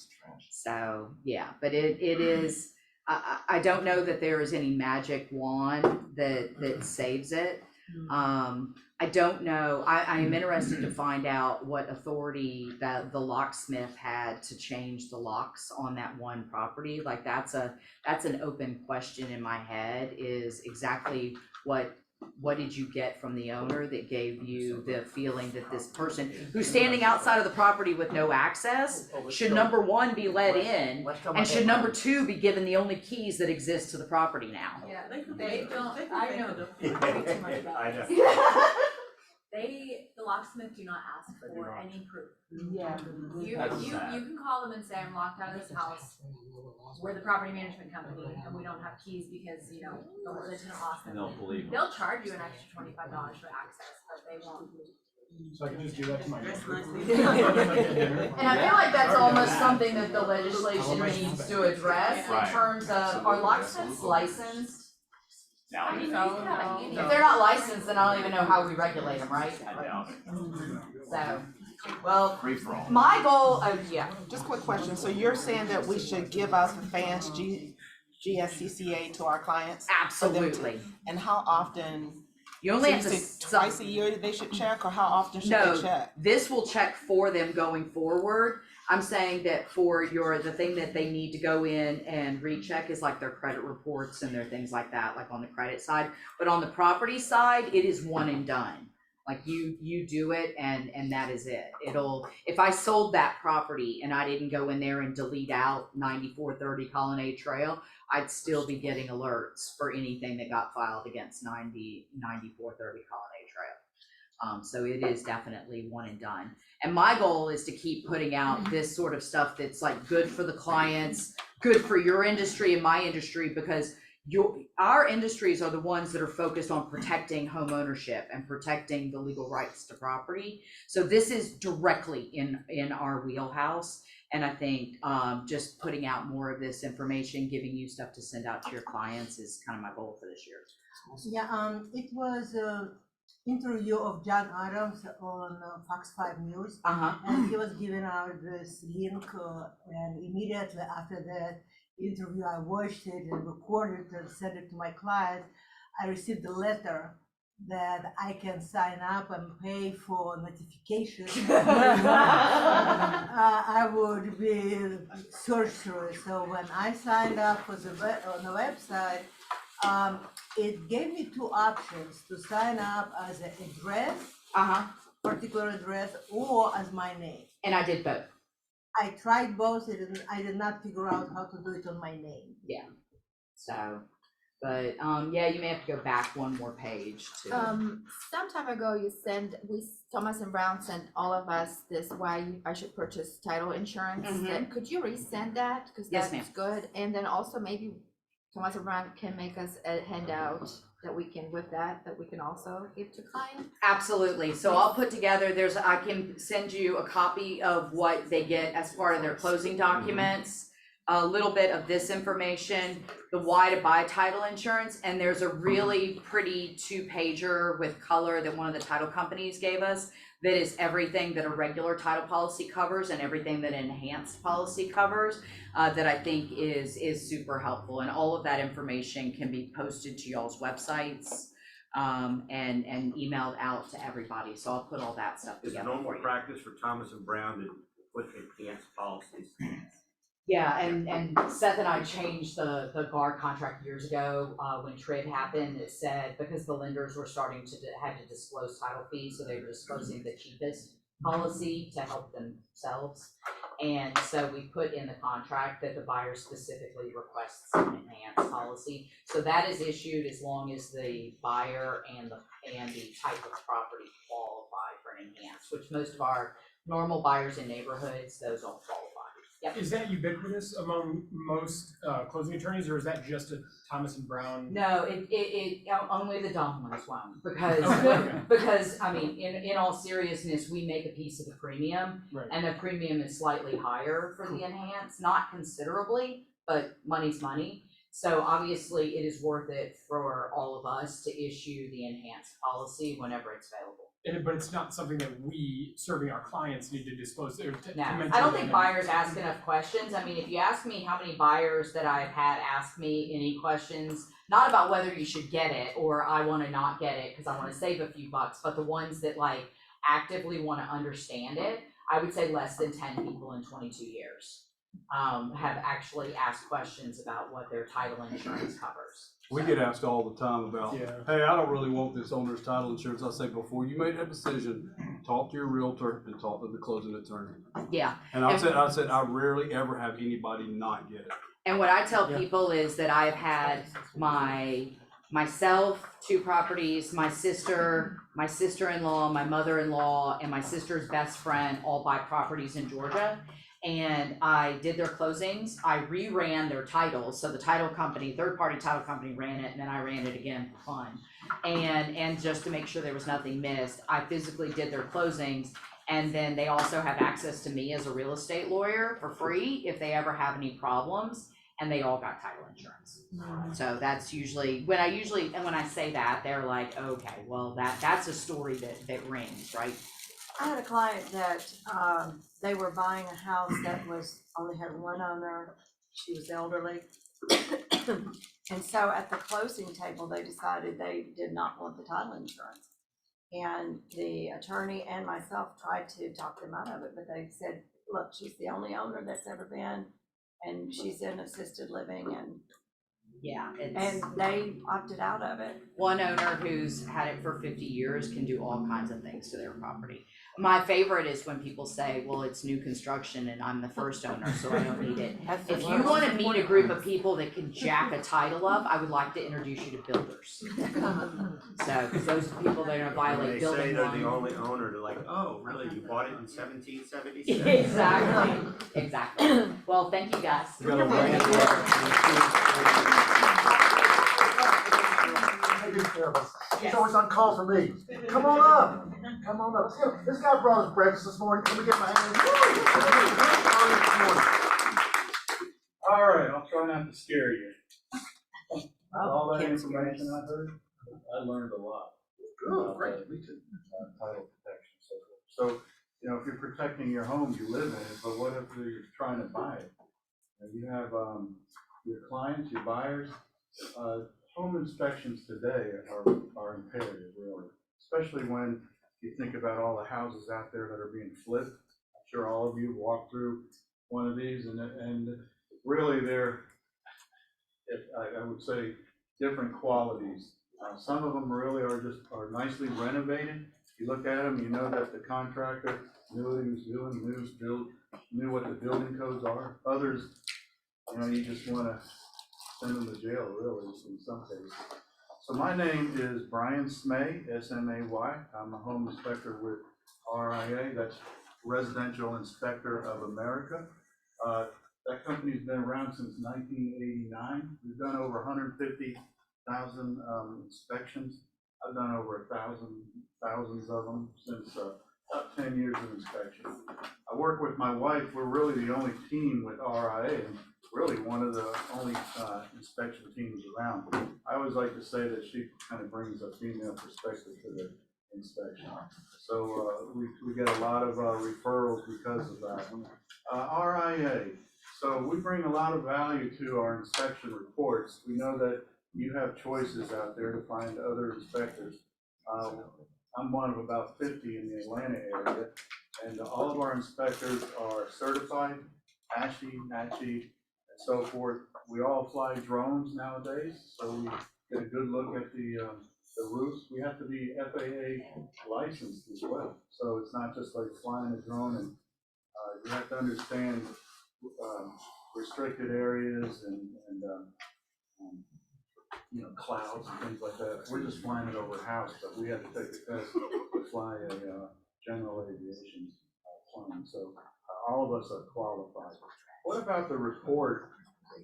So yeah, but it is. I don't know that there is any magic wand that saves it. I don't know. I am interested to find out what authority that the locksmith had to change the locks on that one property. Like that's an open question in my head, is exactly what did you get from the owner that gave you the feeling that this person who's standing outside of the property with no access should, number one, be let in, and should, number two, be given the only keys that exist to the property now? Yeah, they don't, I know way too much about this. The locksmith do not ask for any proof. Yeah. You can call them and say, I'm locked out of this house. We're the property management company and we don't have keys because, the tenant lost them. They'll charge you an extra $25 for access, but they won't. So I can just do that to my. And I feel like that's almost something that the legislation needs to address in terms of, are locksmiths licensed? If they're not licensed, then I don't even know how we regulate them, right? So, well, my goal, Just a quick question. So you're saying that we should give out the FANS GSCCA to our clients? Absolutely. And how often You only So have you to. say twice a year they should check, or how often should No, they check? this will check for them going forward. I'm saying that for the thing that they need to go in and recheck is like their credit reports and their things like that, like on the credit side. But on the property side, it is one and done. Like you do it and that is it. If I sold that property and I didn't go in there and delete out 9430 Colonnade Trail, I'd still be getting alerts for anything that got filed against 9430 Colonnade Trail. So it is definitely one and done. And my goal is to keep putting out this sort of stuff that's like good for the clients, good for your industry and my industry, because our industries are the ones that are focused on protecting home ownership and protecting the legal rights to property. So this is directly in our wheelhouse. And I think just putting out more of this information, giving you stuff to send out to your clients is kind of my goal for this year. Yeah, it was interview of John Adams on Fox 5 News, and he was giving out this link, and immediately after that interview, I watched it and recorded it and sent it to my client. I received a letter that I can sign up and pay for notification. I would be searched through it. So when I signed up for on the website, it gave me two options: to sign up as an address, particular address, or as my name. And I did both. I tried both, I did not figure out how to do it on my name. Yeah. So, but yeah, you may have to go back one more page to. Some time ago, Thomas and Brown sent all of us this I should purchase title insurance. Could you resend that? Because Yes, that's ma'am. good. And then also maybe Thomas and Brown can make us a handout that we can, with that we can also give to clients. Absolutely. So I'll put together, I can send you a copy of what they get as part of their closing documents, a little bit of this information, the why to buy title insurance, and there's a really pretty 2-pager with color that one of the title companies gave us that is everything that a regular title policy covers and everything that an enhanced policy covers, that I think is super helpful. And all of that information can be posted to y'all's websites and emailed out to everybody. So I'll put all that stuff It's together normal for you. practice for Thomas and Brown to put enhanced policies. Yeah, and Seth and I changed the guard contract years ago when TRID happened. It said, because the lenders were starting to had to disclose title fees, so they were disclosing the cheapest policy to help themselves. And so we put in the contract that the buyer specifically requests an enhanced policy. So that is issued as long as the buyer and the type of property qualify for an enhanced, which most of our normal buyers in neighborhoods, those don't qualify. Yep. Is that ubiquitous among most closing attorneys, or is that just a Thomas and Brown? No, it only the dumb ones won't, because Okay. because I mean, in all seriousness, we make a piece of the premium, Right. and the premium is slightly higher for the enhanced, not considerably, but money's money. So obviously, it is worth it for all of us to issue the enhanced policy whenever it's available. But it's not something that we, serving our clients, need to disclose. Or to No, mention I don't them. think buyers ask enough questions. I mean, if you ask me how many buyers that I've had ask me any questions, not about whether you should get it or I want to not get it because I want to save a few bucks, but the ones that like actively want to understand it, I would say less than 10 people in 22 years have actually asked questions about what their title insurance covers. We get asked all the time about, hey, I don't really want this owner's title insurance. I say, before you make that decision, talk to your realtor and talk to the closing attorney. Yeah. And I said, I rarely ever have anybody not get it. And what I tell people is that I've had myself, 2 properties, my sister-in-law, my mother-in-law, and my sister's best friend all buy properties in Georgia. And I did their closings. I reran their titles. So the title company, third-party title company ran it, and then I ran it again for fun. And just to make sure there was nothing missed, I physically did their closings. And then they also have access to me as a real estate lawyer for free if they ever have any problems. And they all got title insurance. So that's usually, when I say that, they're like, okay, well, that's a story that rings, right? I had a client that they were buying a house that only had one owner. She was elderly. And so at the closing table, they decided they did not want the title insurance. And the attorney and myself tried to talk them out of it, but they said, look, she's the only owner that's ever been, and she's in assisted living, and Yeah, it's. and they opted out of it. One owner who's had it for 50 years can do all kinds of things to their property. My favorite is when people say, well, it's new construction and I'm the first owner, so I don't need it. If you want to meet a group of people that can jack a title up, I would like to introduce you to builders. So, because those are people that are gonna violate They say building they're law. the only owner, they're like, oh, really, you bought it in 1776? Exactly, exactly. Well, thank you guys. Taking care of us. She's always on call for me. Come on up. Come on up. This guy brought us breakfast this morning. Can we get my hand? All right, I'll try not to scare you. All that Can't information I heard, I learned a lot. Good, great. Title protection, so forth. So, you know, if you're protecting your home, you live in it, but what if you're trying to buy it? And you have, your clients, your buyers, home inspections today are imperative, really. Especially when you think about all the houses out there that are being flipped. I'm sure all of you walked through one of these, and really they're, I would say, different qualities. Some of them really are nicely renovated. You look at them, you know that the contractor knew what he was doing, knew what the building codes are. Others, you know, you just want to send them to jail, really, in some cases. So my name is Brian Smay, S-M-A-Y. I'm a home inspector with RIA, that's Residential Inspector of America. That company's been around since 1989. We've done over 150,000 inspections. I've done over thousands of them since about 10 years of inspection. I work with my wife. We're really the only team with RIA, and really one of the only inspection teams around. I always like to say that she kind of brings a female perspective to the inspection. So we get a lot of referrals because of that. RIA. So we bring a lot of value to our inspection reports. We know that you have choices out there to find other inspectors. I'm one of about 50 in the Atlanta area, and all of our inspectors are certified, ASHI, NACHI, and so forth. We all fly drones nowadays, so we get a good look at the roofs. We have to be FAA licensed as well, so it's not just like flying a drone, and you have to understand restricted areas and you know, clouds and things like that. We're just flying it over a house, but we had to take a test to fly a general aviation plane. So all of us are qualified. What about the report?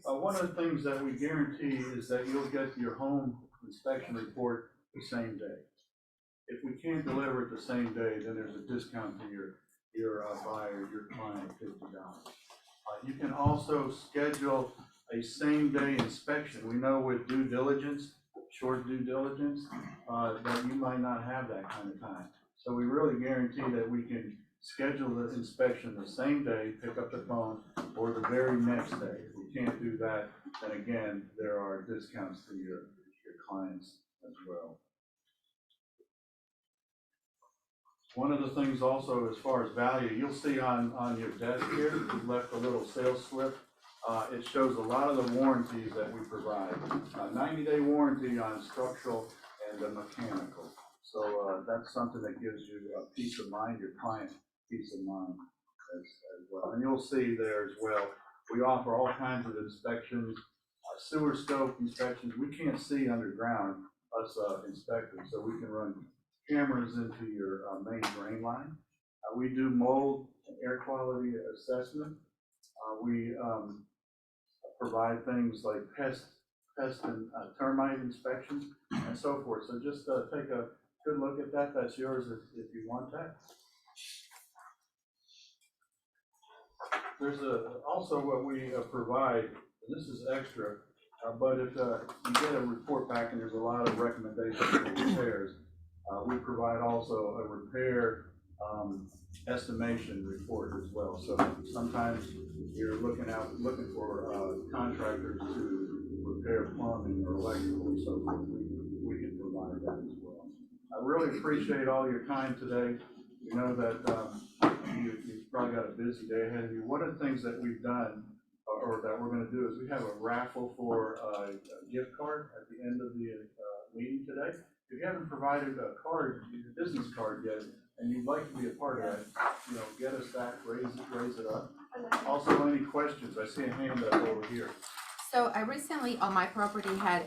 One of the things that we guarantee is that you'll get your home inspection report the same day. If we can't deliver it the same day, then there's a discount to your buyer, your client, $50. You can also schedule a same-day inspection. We know with due diligence, short due diligence, that you might not have that kind of time. So we really guarantee that we can schedule the inspection the same day, pick up the phone, or the very next day. If we can't do that, then again, there are discounts to your clients as well. One of the things also, as far as value, you'll see on your desk here, we left a little sales slip. It shows a lot of the warranties that we provide. 90-day warranty on structural and mechanical. So that's something that gives you a peace of mind, your client peace of mind as well. And you'll see there as well, we offer all kinds of inspections, sewer scope inspections. We can't see underground, us inspectors, so we can run cameras into your main drain line. We do mold and air quality assessment. We provide things like pest and termite inspections and so forth. So just take a good look at that. That's yours if you want that. There's also what we provide, and this is extra, but if you get a report back and there's a lot of recommendations for repairs, we provide also a repair estimation report as well. So sometimes you're looking for contractors to repair plumbing or electrical and so forth, we can provide that as well. I really appreciate all your time today. We know that you've probably got a busy day ahead of you. One of the things that we've done, or that we're gonna do, is we have a raffle for a gift card at the end of the meeting today. If you haven't provided a card, a business card yet, and you'd like to be a part of that, get us that, raise it up. Also, any questions? I see a hand up over here. So I recently on my property had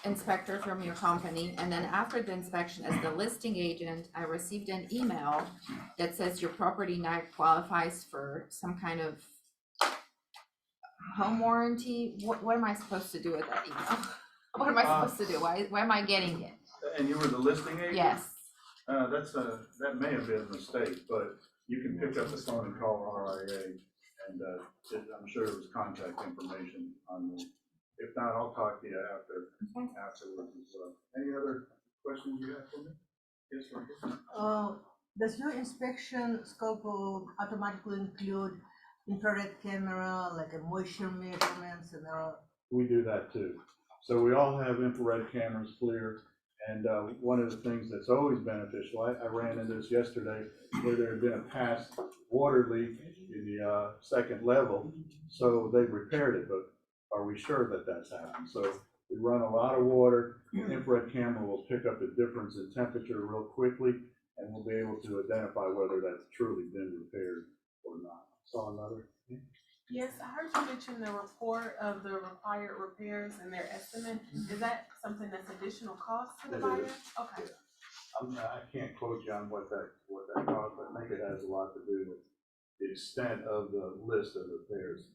inspector from your company, and then after the inspection as the listing agent, I received an email that says your property now qualifies for some kind of home warranty. What am I supposed to do with that email? What am I supposed to do? Why am I getting it? And you were the listing agent? Yes. That may have been a mistake, but you can pick up the phone and call RIA, and I'm sure there was contact information on the, if not, I'll talk to you afterwards as well. Any other questions you have for me? Yes, sir. Does your inspection scope automatically include infrared camera, like a moisture measurements and We do that too. So we all have infrared cameras clear. And one of the things that's always beneficial, I ran into this yesterday, where there had been a past water leak in the second level, so they've repaired it, but are we sure that that's happened? So we run a lot of water, infrared camera will pick up the difference in temperature real quickly, and we'll be able to identify whether that's truly been repaired or not. Saw another? Yes, I heard you mention the report of the required repairs and their estimate. Is that something that's additional cost to the It buyer? is. Okay. I can't quote you on what that costs, but I think it has a lot to do with the extent of the list of repairs.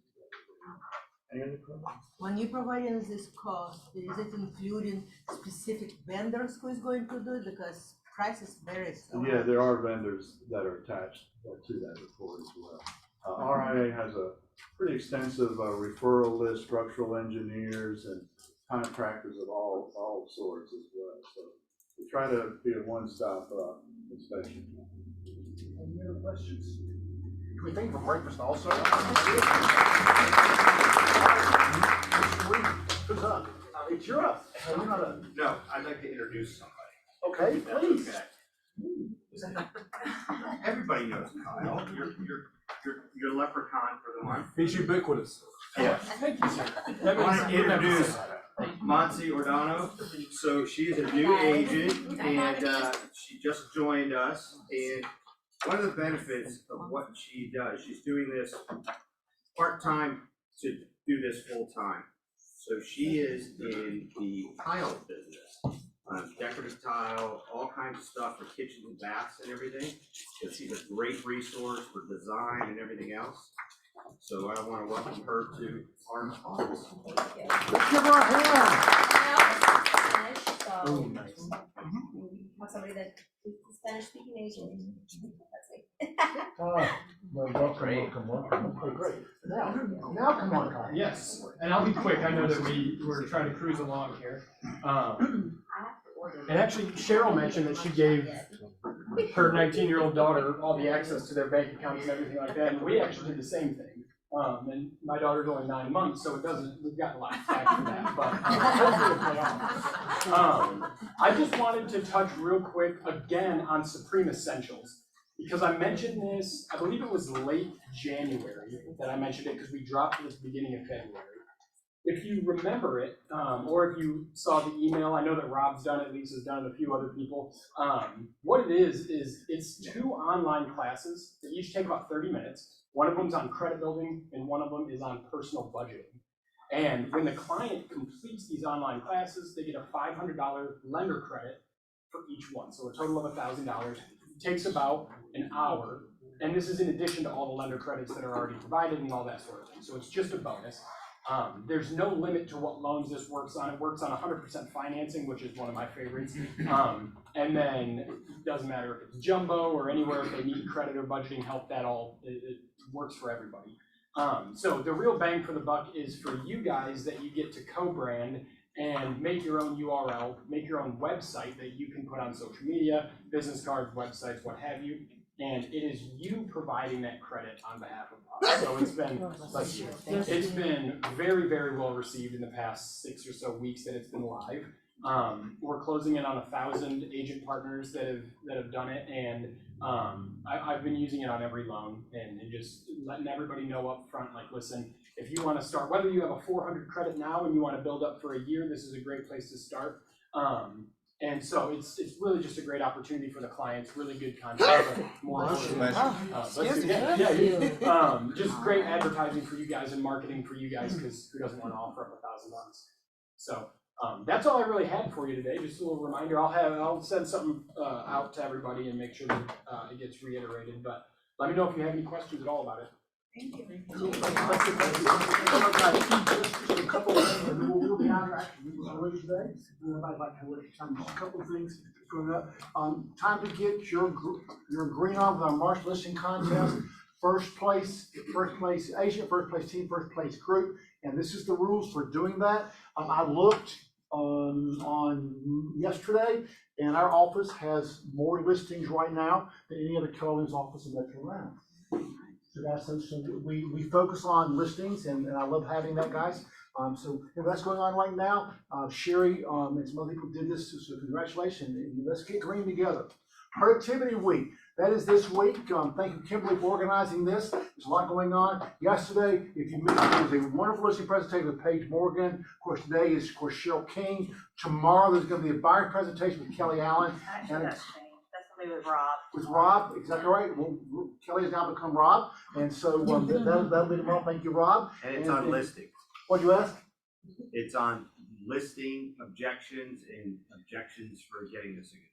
Any other questions? when you're providing this cost, is it including specific vendors who is going to do it? Because prices vary so much. Yeah, there are vendors that are attached to that report as well. RIA has a pretty extensive referral list, structural engineers and contractors of all sorts as well. So we try to be a one-stop inspection. Any other questions? Can we think for breakfast also? Who's up? It's you're up. No, I'd like to introduce somebody. Okay, please. Everybody knows Kyle. You're leprechaun for the month. He's ubiquitous. Yes. Thank you, sir. I want to introduce Monty Ordano. So she is a new agent and she just joined us. And one of the benefits of what she does, she's doing this part-time to do this full-time. So she is in the tile business. Decorative tile, all kinds of stuff for kitchens and baths and everything. So she's a great resource for design and everything else. So I want to welcome her to our office. Let's give her a hand. Oh, nice. Have somebody that is Spanish speaking agent. That's me. Welcome. Okay, great. Now come on, Kyle. Yes, and I'll be quick. I know that we're trying to cruise along here. And actually, Cheryl mentioned that she gave her 19-year-old daughter all the access to their bank accounts and everything like that, and we actually did the same thing. And my daughter's only 9 months, so we've got a lot of back from that, but hopefully it'll pay off. I just wanted to touch real quick again on Supreme Essentials, because I mentioned this, I believe it was late January that I mentioned it, because we dropped it at the beginning of February. If you remember it, or if you saw the email, I know that Rob's done it, Lisa's done it, a few other people. What it is it's 2 online classes that each take about 30 minutes. One of them's on credit building, and one of them is on personal budgeting. And when the client completes these online classes, they get a $500 lender credit for each one. So a total of $1,000. It takes about an hour. And this is in addition to all the lender credits that are already provided and all that sort of thing. So it's just a bonus. There's no limit to what loans this works on. It works on 100% financing, which is one of my favorites. And then it doesn't matter if it's jumbo or anywhere, if they need credit or budgeting help, it works for everybody. So the real bang for the buck is for you guys that you get to co-brand and make your own URL, make your own website that you can put on social media, business cards, websites, what have you. And it is you providing that credit on behalf of us. So it's been very, very well received in the past 6 or so weeks that it's been live. We're closing in on 1,000 agent partners that have done it, and I've been using it on every loan and just letting everybody know up front, like, listen, if you want to start, whether you have a 400 credit now and you want to build up for a year, this is a great place to start. And so it's really just a great opportunity for the clients, really good content, but more just great advertising for you guys and marketing for you guys, because who doesn't want to offer up $1,000? So that's all I really had for you today. Just a little reminder. I'll send something out to everybody and make sure that it gets reiterated. But let me know if you have any questions at all about it. Thank you. A couple of things, and we'll be out actually already today. I'd like to have a couple of things coming up. Time to get your green on with our March listing contest. First place agent, first place team, first place group, and this is the rules for doing that. I looked on yesterday, and our office has more listings right now than any other Keller Williams office in Metro Atlanta. So we focus on listings, and I love having that, guys. So that's going on right now. Sherry and some other people did this, so congratulations. Let's get green together. Productivity Week, that is this week. Thank you, Kimberly, for organizing this. There's a lot going on. Yesterday, if you missed, there was a wonderful listing presentation with Paige Morgan. Of course, today is, of course, Cheryl King. Tomorrow, there's going to be a buyer presentation with Kelly Allen. Actually, that's gonna be with Rob. With Rob, exactly right. Well, Kelly has now become Rob, and so that'll be tomorrow. Thank you, Rob. And it's on listing. What'd you ask? It's on listing objections and objections for getting the signature.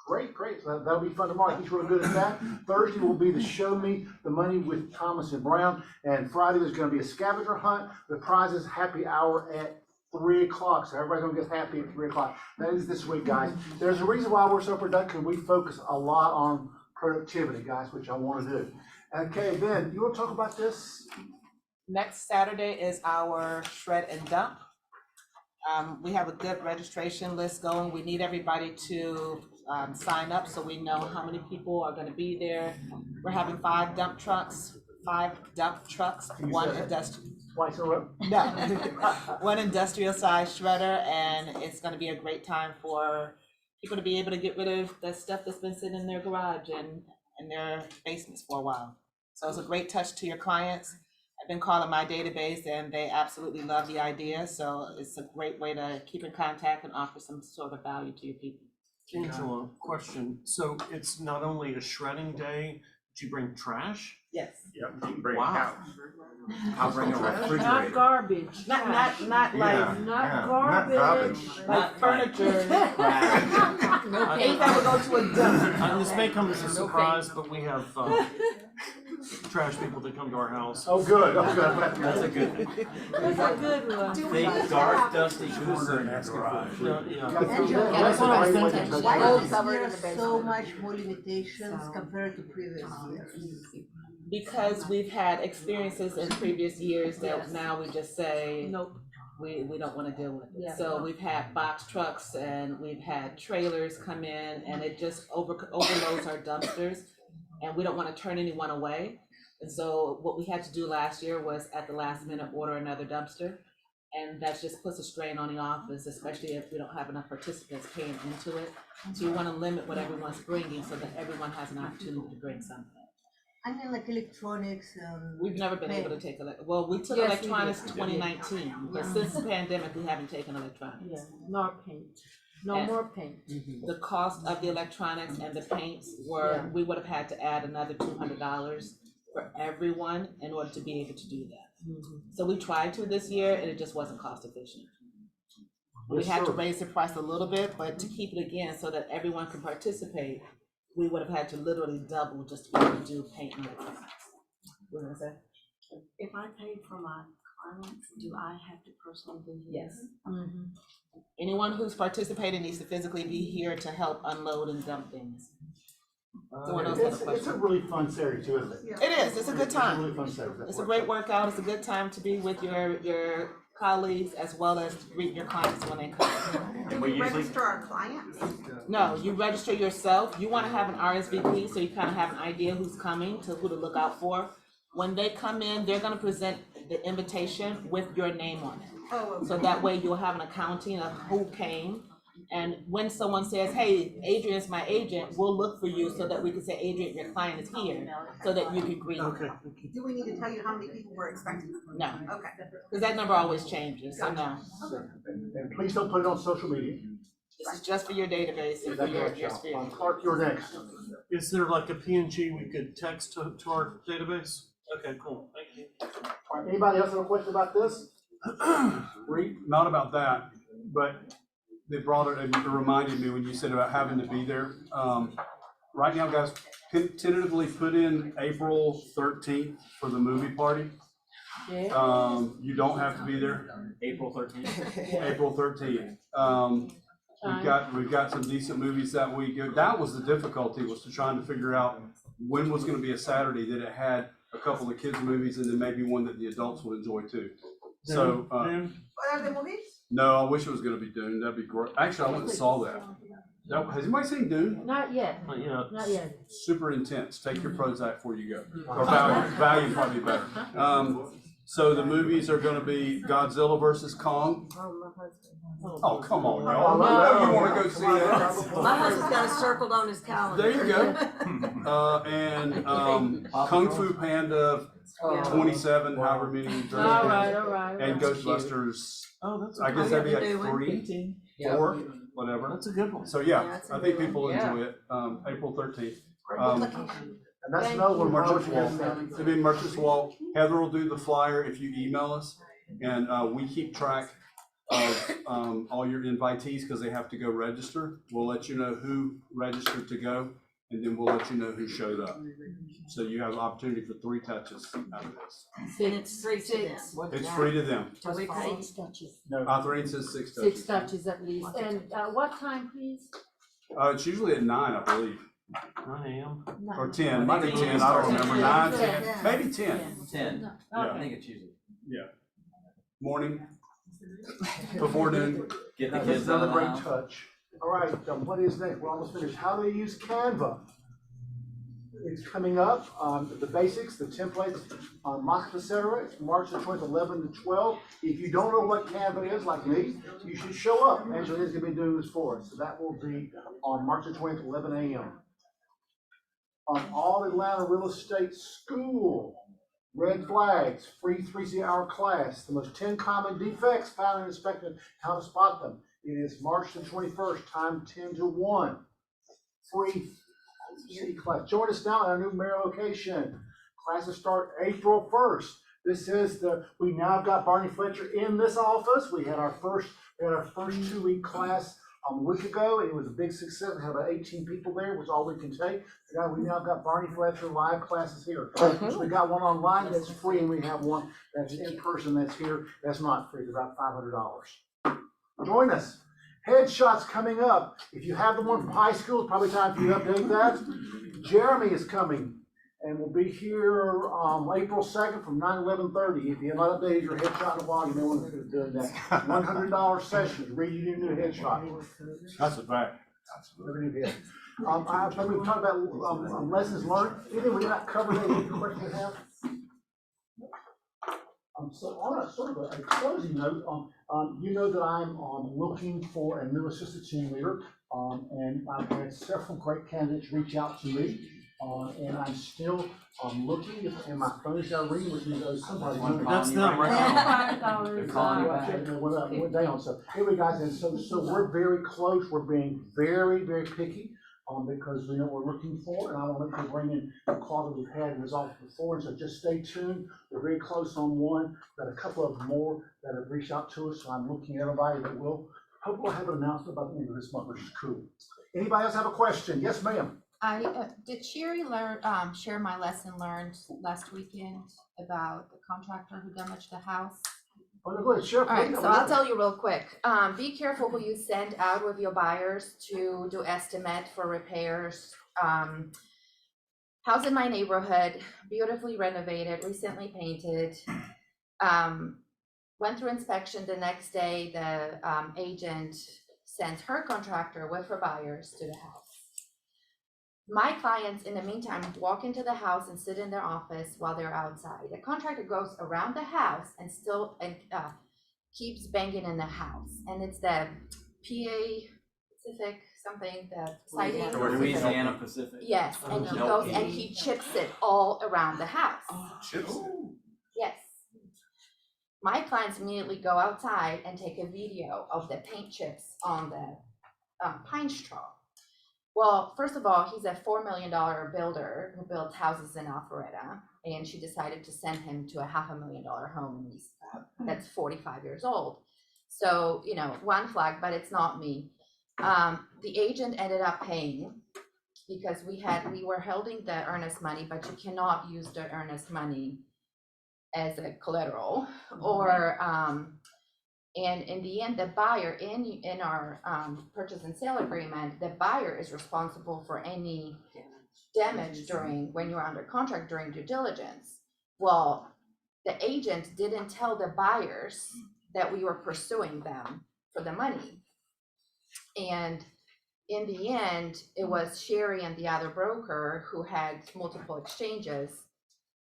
Great. So that'll be fun tomorrow. He's really good at that. Thursday will be the Show Me the Money with Thomas and Brown, and Friday there's going to be a scavenger hunt. The prize is happy hour at 3 o'clock, so everybody's gonna get happy at 3 o'clock. That is this week, guys. There's a reason why we're so productive. We focus a lot on productivity, guys, which I want to do. Okay, Ben, you want to talk about this? Next Saturday is our shred and dump. We have a good registration list going. We need everybody to sign up so we know how many people are going to be there. We're having 5 dump trucks, one industrial. Twice in a row? No, one industrial size shredder, and it's going to be a great time for people to be able to get rid of the stuff that's been sitting in their garage and in their basements for a while. So it's a great touch to your clients. I've been calling my database, and they absolutely love the idea. So it's a great way to keep in contact and offer some sort of value to your people. Angela, question. So it's not only a shredding day, but you bring trash? Yes. Yep, you can bring Wow. a couch. I'll bring a refrigerator. Not garbage. Not Not garbage. like furniture. Anything will go to a dump. This may come as a surprise, but we have trash people that come to our house. Oh, good. That's a good thing. That's a good one. Big, dark, dusty corner in your garage. That's what I was thinking. Why is there so much more limitations compared to previous years? Because we've had experiences in previous years that now we just say, nope, we don't want to deal with it. Yeah. So we've had box trucks and we've had trailers come in, and it just overloads our dumpsters, and we don't want to turn anyone away. And so what we had to do last year was at the last minute order another dumpster, and that just puts a strain on the office, especially if we don't have enough participants paying into it. So you want to limit what everyone's bringing so that everyone has an opportunity to bring something. I mean, like electronics. We've never been able to take we took Yes, electronics we did. 2019, but since the pandemic, we haven't taken electronics. Yeah, nor paint. No And more paint. The cost of the electronics and the paints were, we would have had to add another $200 for everyone in order to be able to do that. So we tried to this year, and it just wasn't cost efficient. We had to raise the price a little bit, but to keep it again so that everyone could participate, we would have had to literally double just to be able to do paint and electronics. What were you gonna say? If I paid for my clients, do I have to personally be here? Yes. Anyone who's participating needs to physically be here to help unload and dump things. Someone else had a It's a question. really fun Saturday too, isn't it? It is, it's a good It's a time. really fun Saturday. It's a great workout, it's a good time to be with your colleagues, as well as to greet your clients when they come. Do we register our clients? No, you register yourself. You want to have an RSVP, so you kind of have an idea who's coming, who to look out for. When they come in, they're gonna present the invitation with your name on it. Oh, okay. So that way you'll have an accounting of who came. And when someone says, hey, Adrian is my agent, we'll look for you so that we can say, Adrian, your client is here, so that you can greet them. Okay. Do we need to tell you how many people we're expecting? No, Okay. because that number always changes, so no. And please don't put it on social media. This is just for your database and for your experience. Clark, you're next. Is there like a PNG we could text to our database? Okay, cool, thank you. All right, anybody else have a question about this? Not about that, but they brought it, and it reminded me when you said about having to be there. Right now, guys, tentatively put in April 13th for the movie party. You don't have to be there. April 13th. April 13th. We've got some decent movies that week. That was the difficulty, was to trying to figure out when was going to be a Saturday that it had a couple of kids movies and then maybe one that the adults would enjoy too. So, What are the movies? no, I wish it was going to be Dune. That'd be great. Actually, I went and saw that. Has anybody seen Dune? Not yet, Yeah. not yet. Super intense. Take your Prozac before you go. Or value probably better. So the movies are going to be Godzilla versus Kong. Oh, come on, y'all. No. You want to go see that? My husband's got it circled on his calendar. There you go. And Kung Fu Panda 27, however many. All right. And Ghostbusters. Oh, that's. I guess that'd be like do 3, 4, whatever. That's a good one. So yeah, I think people enjoy it. April 13th. And that's another one. Merchants Walk. It'll be Merchants Walk. Heather will do the flyer if you email us, and we keep track of all your invitees because they have to go register. We'll let you know who registered to go, and then we'll let you know who showed up. So you have an opportunity for 3 touches out of this. And it's free to them. It's free to them. Do we pay? Authorine says 6 touches. 6 touches at least. And what time, please? It's usually at 9, I believe, 9 a.m. or 10. Might be 10. I don't remember. 9, 10, maybe 10. 10. Yeah. I think it's usually. Yeah. Morning. Before noon. Get the Now, this kids is another out great of the house. touch. All right, what is next? We're almost finished. How do they use Canva? It's coming up, the basics, the templates, mock etc. It's March the 20th, 11 to 12. If you don't know what Canva is, like me, you should show up. Angela is going to be doing this for us. So that will be on March the 20th, 11 a.m. All Atlanta Real Estate School. Red flags, free 3-hour class. The most 10 common defects found in inspection, how to spot them. It is March the 21st, time 10 to 1. Free city class. Join us now at our new Mary location. Classes start April 1st. This is we now got Barney Fletcher in this office. We had our first 2-week class a week ago, and it was a big success. We had about 18 people there, which is all we can take. We now got Barney Fletcher live classes here. So we got one online that's free, and we have one that's in person that's here. That's not free. It's about $500. Join us. Headshots coming up. If you have the one from high school, it's probably time for you to update that. Jeremy is coming, and we'll be here April 2nd from 9 to 11:30. If you have not updated your headshot in a while, you may want to do that. $100 session to read you new headshot. That's a fact. Never knew that. I think we've talked about lessons learned. Anything we did not cover that you question you have? So on a sort of a closing note, you know that I'm looking for a new assistant team leader, and I've had several great candidates reach out to me, and I'm still looking, and my phone is now ringing with me. Somebody That's them right now. They're calling you back. What day on? So anyway, guys, and so we're very close. We're being very, very picky. Because we know what we're looking for, and I want to bring in the call that we've had in this office before, and so just stay tuned. We're very close on one, got a couple of more that have reached out to us, so I'm looking at everybody that will. Hope we'll have an announcement by the end of this month, which is cool. Anybody else have a question? Yes, ma'am. Did Sherry share my lesson learned last weekend about the contractor who damaged the house? Oh, go ahead, sure. All right, so I'll tell you real quick. Be careful who you send out with your buyers to do estimate for repairs. House in my neighborhood, beautifully renovated, recently painted. went through inspection. The next day, the agent sent her contractor with her buyers to the house. My clients, in the meantime, walk into the house and sit in their office while they're outside. The contractor goes around the house and still keeps banging in the house. And it's the PA Pacific something, the siding. Louisiana Pacific. Yes, and he goes and he chips it all around the house. Chips. Yes. My clients immediately go outside and take a video of the paint chips on the pine straw. Well, first of all, he's a $4 million builder who builds houses in Alpharetta, and she decided to send him to a $500,000 home in East that's 45 years old. So, you know, one flag, but it's not me. The agent ended up paying because we were holding the earnest money, but you cannot use the earnest money as a collateral or and in the end, the buyer in our purchase and sale agreement, the buyer is responsible for any damage when you're under contract during due diligence. Well, the agent didn't tell the buyers that we were pursuing them for the money. And in the end, it was Sherry and the other broker who had multiple exchanges.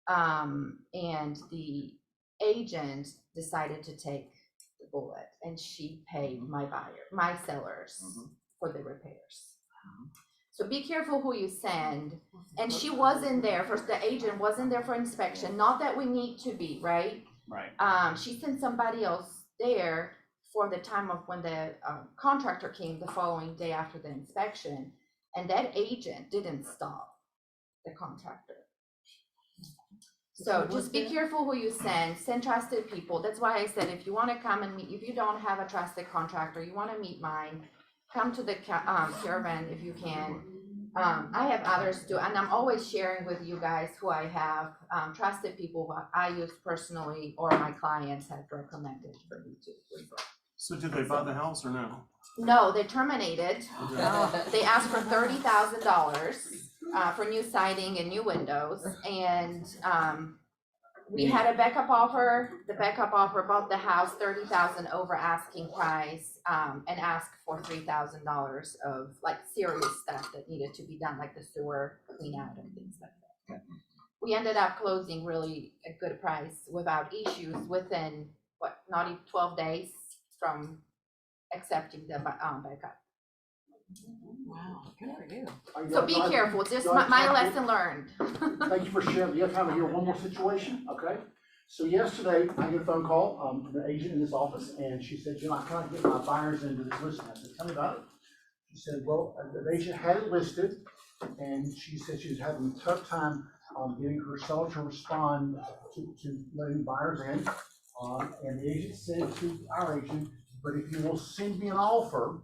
And the agent decided to take the bullet, and she paid my sellers for the repairs. So be careful who you send. And she wasn't there the agent wasn't there for inspection. Not that we need to be, right? Right. She sent somebody else there for the time of when the contractor came the following day after the inspection, and that agent didn't stop the contractor. So just be careful who you send trusted people. That's why I said, if you want to come and meet, if you don't have a trusted contractor, you want to meet mine, come to the caravan if you can. I have others too, and I'm always sharing with you guys who I have, trusted people who I use personally or my clients have recommended for me to refer. So did they buy the house or no? No, they terminated. They asked for $30,000 for new siding and new windows, and we had a backup offer. The backup offer bought the house $30,000 over asking price, and asked for $3,000 of like serious stuff that needed to be done, like the sewer clean out and things like that. We ended up closing really a good price without issues within not even 12 days from accepting the backup. Wow, good for you. So be careful, just my lesson learned. Thank you for sharing. You have time to hear one more situation, okay? So yesterday, I get a phone call from the agent in this office, and she said, I can't get my buyers into this listing. I said, tell me about it. She said, well, the agent had it listed, and she said she was having a tough time getting her seller to respond to letting buyers in. And the agent said to our agent, but if you will send me an offer,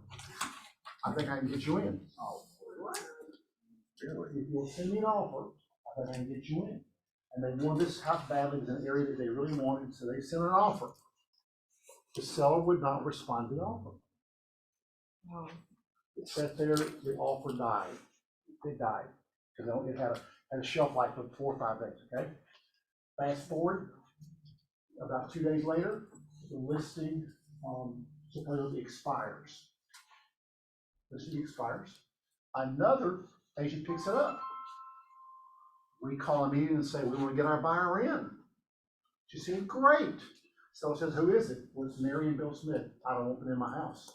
I think I can get you in. If you'll send me an offer, I think I can get you in. And they wanted this house badly, it was an area that they really wanted, so they sent an offer. The seller would not respond to the offer. It sat there, the offer died. It died, because it had a shelf life of 4 or 5 days, okay? Fast forward, about 2 days later, the listing supposedly expires. Listing expires. Another agent picks it up. We call a meeting and say, we want to get our buyer in. She said, great. So it says, who is it? Well, it's Mary and Bill Smith. I don't want them in my house.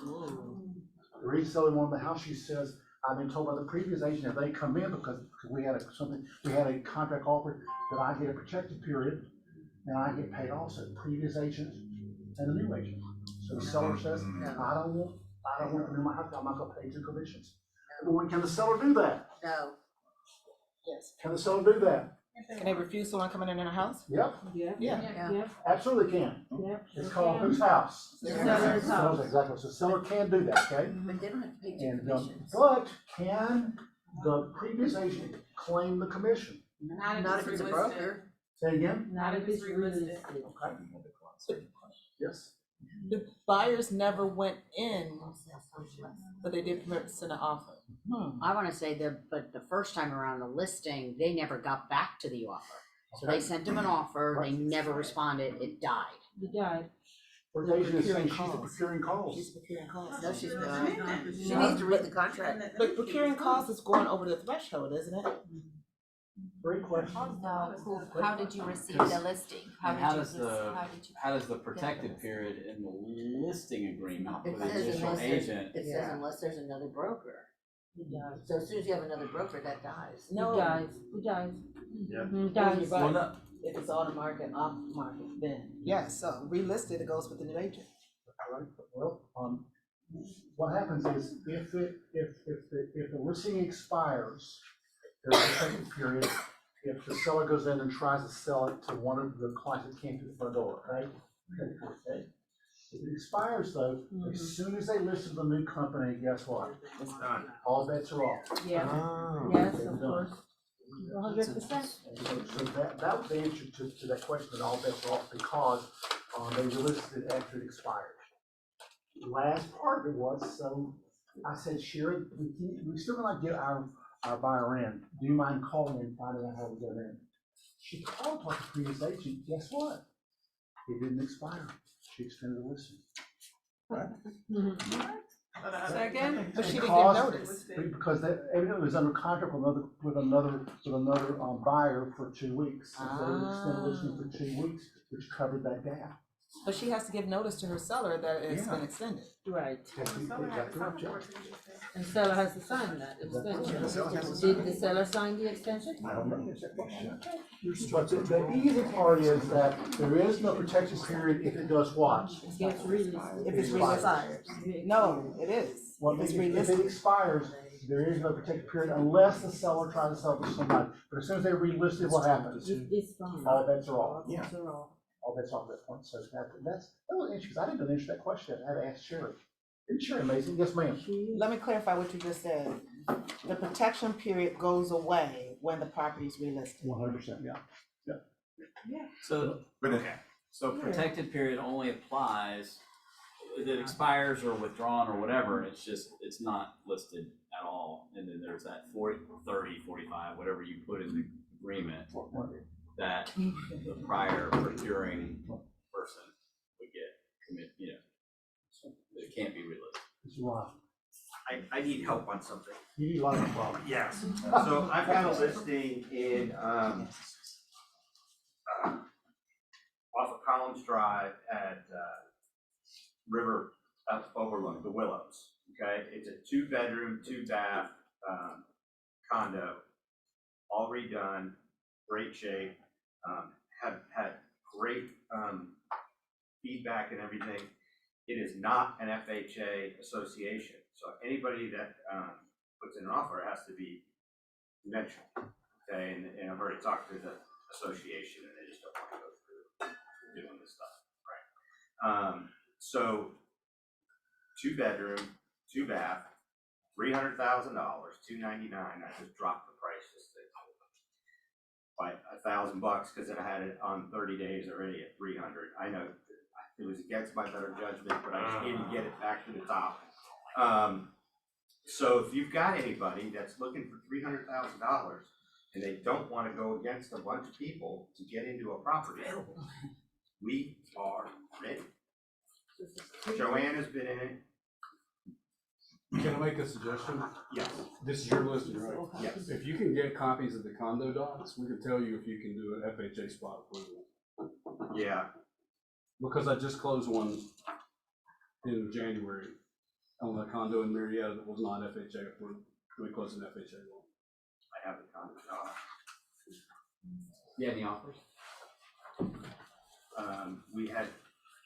The reason selling one of the house, she says, I've been told by the previous agent if they come in because we had a contract offer that I get a protected period and I get paid also. Previous agent and the new agent. So the seller says, I don't want them in my house. I'm not going to pay you commissions. Well, can the seller do that? No. Yes. Can the seller do that? Can they refuse someone coming in their house? Yep. Yeah. Absolutely can. It's called whose house? Seller's house. Exactly. So seller can do that, okay? But they don't have to pay two And, commissions. but can the previous agent claim the commission? Not if it's a broker. Say again? Not if it's relisted. Okay. Yes. The buyers never went in, but they did permit to send an offer. I want to say but the first time around the listing, they never got back to the offer. So they sent him an offer, they never responded, it died. The guy. Her agent is saying she's the procuring calls. She's procuring calls. No, she's not. She needs to read the contract. But procuring costs is going over the threshold, isn't it? Great question. How did you receive the listing? And how does the protected period in the listing agreement It with the says initial unless there's, agent? it says unless there's another broker. So as soon as you have another broker, that dies. No. It dies. Yeah. It dies. Well, no, If it's on the market, off the market, then. Yeah, so relisted, it goes with the new agent. Right, well, what happens is if the listing expires, there's a second period. If the seller goes in and tries to sell it to one of the clients that came through the front door, right? Okay. If it expires though, as soon as they list the new company, guess what? It's done. All bets are off. Yeah. Oh. Yes, of course. 100%. So that was the answer to that question, that all bets are off, because they listed it after it expired. The last part of it was, so I said, Sherry, we still want to get our buyer in. Do you mind calling and finding out how we get in? She called like the previous agent. Guess what? It didn't expire. She extended the listing. Right? Second, but she didn't Because- get notice. Because they evidently was under contract with another buyer for 2 weeks. So they extended the listing for 2 weeks, which covered that gap. But she has to give notice to her seller that it's been extended. Right. Exactly right, Jeff. And seller has to sign that extension. Did the seller sign the extension? I don't know. But the easy part is that there is no protection period if it does what? Gets released. If it's relisted. No, it is. Well, If it's if it relisted. expires, there is no protection period unless the seller tries to sell it to somebody. But as soon as they relist it, what happens? It's fine. All bets are off. Bets are off. All bets off at that point. So that was interesting, because I didn't know the answer to that question. I had to ask Sherry. Isn't Sherry amazing? Yes, ma'am. Let me clarify what you just said. The protection period goes away when the property is relisted. 100%, yeah. so, so protected period only applies, if it expires or withdrawn or whatever, it's not listed at all. And then there's that 40, 30, 45, whatever you put in the agreement, that the prior procuring person would get it can't be relisted. It's wrong. I need help on something. You need a lot of problems. Yes, so I've got a listing in, off of Collins Drive at, River Overlook, the Willows, okay? It's a 2-bedroom, 2-bath, condo, all redone, great shape, have had great, feedback and everything. It is not an FHA association, so anybody that puts in an offer has to be conventional, okay? And I've already talked to the association, and they just don't want to go through doing this stuff, right? So 2-bedroom, 2-bath, $300,000, $299. I just dropped the price just by $1,000 because I had it on 30 days already at 300. I know it was against my better judgment, but I just needed to get it back to the top. So if you've got anybody that's looking for $300,000 and they don't want to go against a bunch of people to get into a property, we are ready. Joanne has been in it. Can I make a suggestion? Yes. This is your listing, right? Yes. If you can get copies of the condo docs, we can tell you if you can do an FHA spot approval. Yeah. Because I just closed one in January on a condo in Marietta that was not FHA approved. We closed an FHA one. I have the condo doc. You have any offers? We had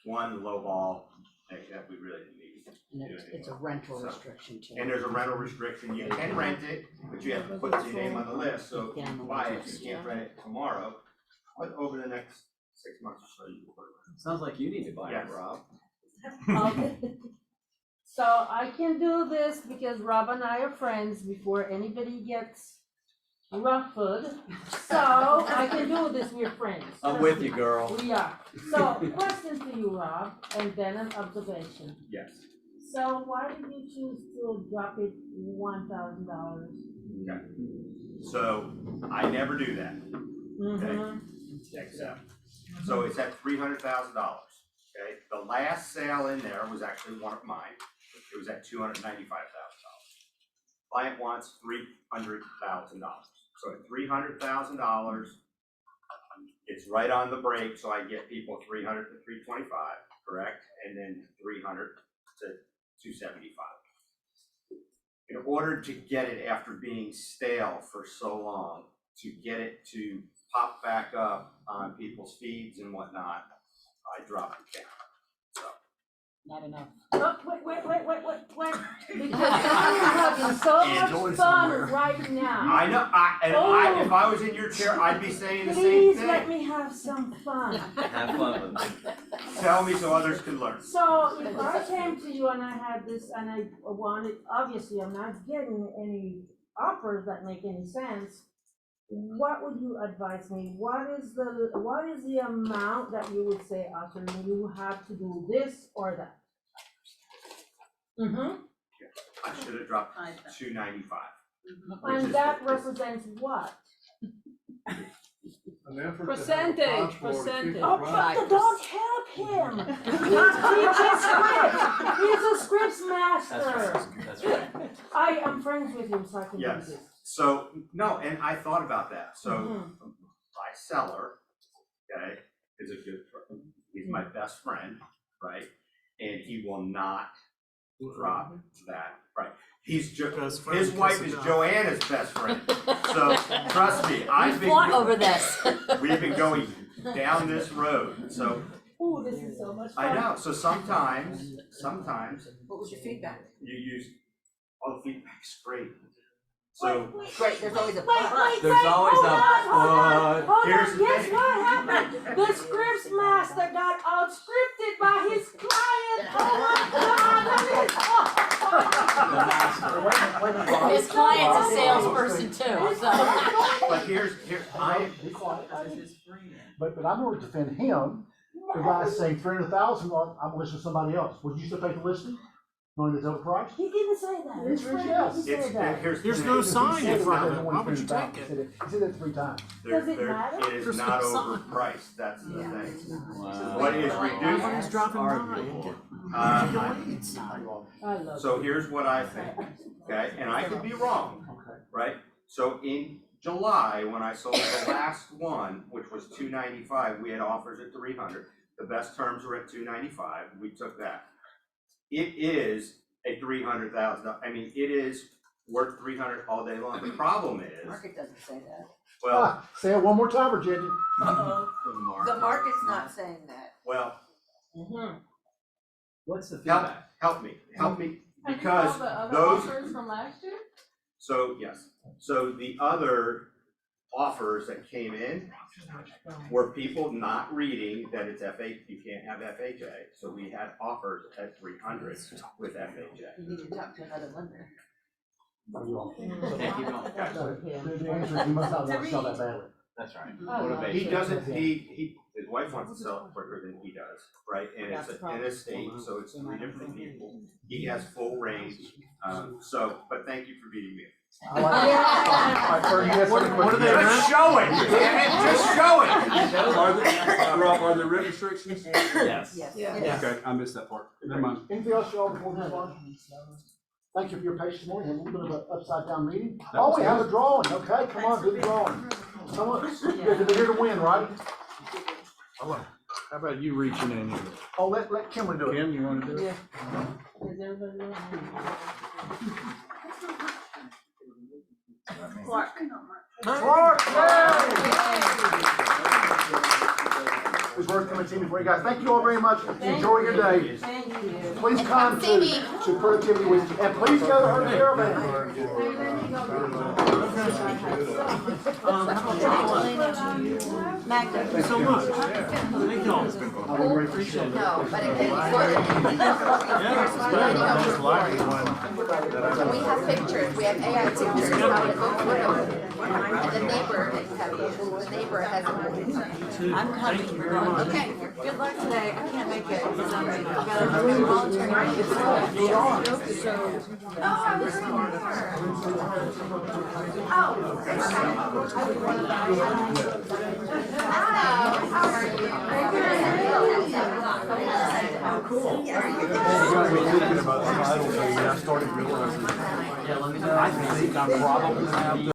one low ball that we really didn't need. It's a rental restriction too. And there's a rental restriction. You can rent it, but you have to put your name on the list. So if you buy it, you can't rent it tomorrow. But over the next 6 months or so, you can put it. Sounds like you need to buy it, Rob. Okay. So I can do this because Rob and I are friends before anybody gets ruffled. So I can do this, we're friends. I'm with you, girl. We are. So question to you, Rob, and then an observation. Yes. So why did you choose to drop it $1,000? Okay. So I never do that. Okay. Mm-hmm. Exactly. So it's at $300,000, okay? The last sale in there was actually one of mine. It was at $295,000. Client wants $300,000. So at $300,000, it's right on the break, so I get people 300 to 325, correct? And then 300 to 275. In order to get it after being stale for so long, to get it to pop back up on people's feeds and whatnot, I dropped the count. So Not enough. Oh, wait. Because I'm having so much fun right now. I know, if I was in your chair, I'd be saying the same Please thing. let me have some fun. Have fun with it. Tell me so others can learn. So if I came to you and I had this and I wanted, obviously I'm not getting any offers that make any sense, what would you advise me? What is the amount that you would say, Austin, you have to do this or that? Mm-hmm. I should have dropped 295. And that represents what? Percentage. Oh, but don't help him. He's teaching scripts. He's a scripts master. That's right. I am friends with him, so I can do Yes. this. So, no, and I thought about that. So my seller, okay, is a good friend. He's my best friend, right? And he will not drop that, right? His wife is Joanna's best friend. So trust me, over this. We've been going down this road. So Oh, this is so much fun. I know. So sometimes. What was your feedback? You use all the feedback's great. So Great, there's always a There's always a but. Here's the Guess thing. what happened? The scripts master got outscripted by his client. Oh my God! His client's a salesperson too, so. But here's But I'm going to defend him. The guy's saying 300,000, I'm listing somebody else. Would you still take the listing? Knowing it's overpriced? He didn't say that. His friend didn't say that. There's no sign in front of it. Why would you take it? He said that 3 times. Does it matter? It is There's not no sign. overpriced, that's the thing. Wow. What is Nobody's reduced? dropping Arguable. I love So here's what I think, okay, and I could be wrong, right? So in July, when I sold the last one, which was 295, we had offers at 300. The best terms were at 295, we took that. It is a $300,000, I mean, it is worth 300 all day long. The problem is, Market doesn't say that. well, Say it one more time, Virginia. The market's not saying that. well, What's the help, feedback? help me, because those. from last year? So, yes, so the other offers that came in were people not reading that it's FHA, you can't have FHA, so we had offers at 300 with FHA. You need to talk to another lender. Can't keep going. The answer is you must not want to sell that badly. That's right. He Motivation. doesn't, his wife wants to sell it quicker than he does, right? And it's in a state, so it's 3 different people. He has full range, but thank you for beating me. I like What are they? Just show it, damn it, just show it. Rob, are there written restrictions? Yes. Yes. Okay, I missed that part. Never mind. Anything else y'all before we move on? Thank you for your patience, morning. Had a little bit of an upside down meeting. That Oh, was we have good. a drawing, okay, come on, do the drawing. Come on, you're here to win, right? How about you reaching in here? Oh, let Kimberly do it. Kim, you wanna do it? Is everybody ready? Clark. Clark, It's worth coming to see me for you guys. Thank you all very much. Enjoy your day. Thank you. Please come to Productivity Week, and please go to her caravan. Magda. Thank you so much. Thank y'all. I would appreciate it. No, but it can we have pictures, we have AI pictures, how it looks. The neighbor has a. I'm coming. Thank you very much. Okay, good luck today. I can't make it because I've got a voluntary. Oh, I was Oh. cool. You got me thinking about the title thing, and I started realizing, I think I probably have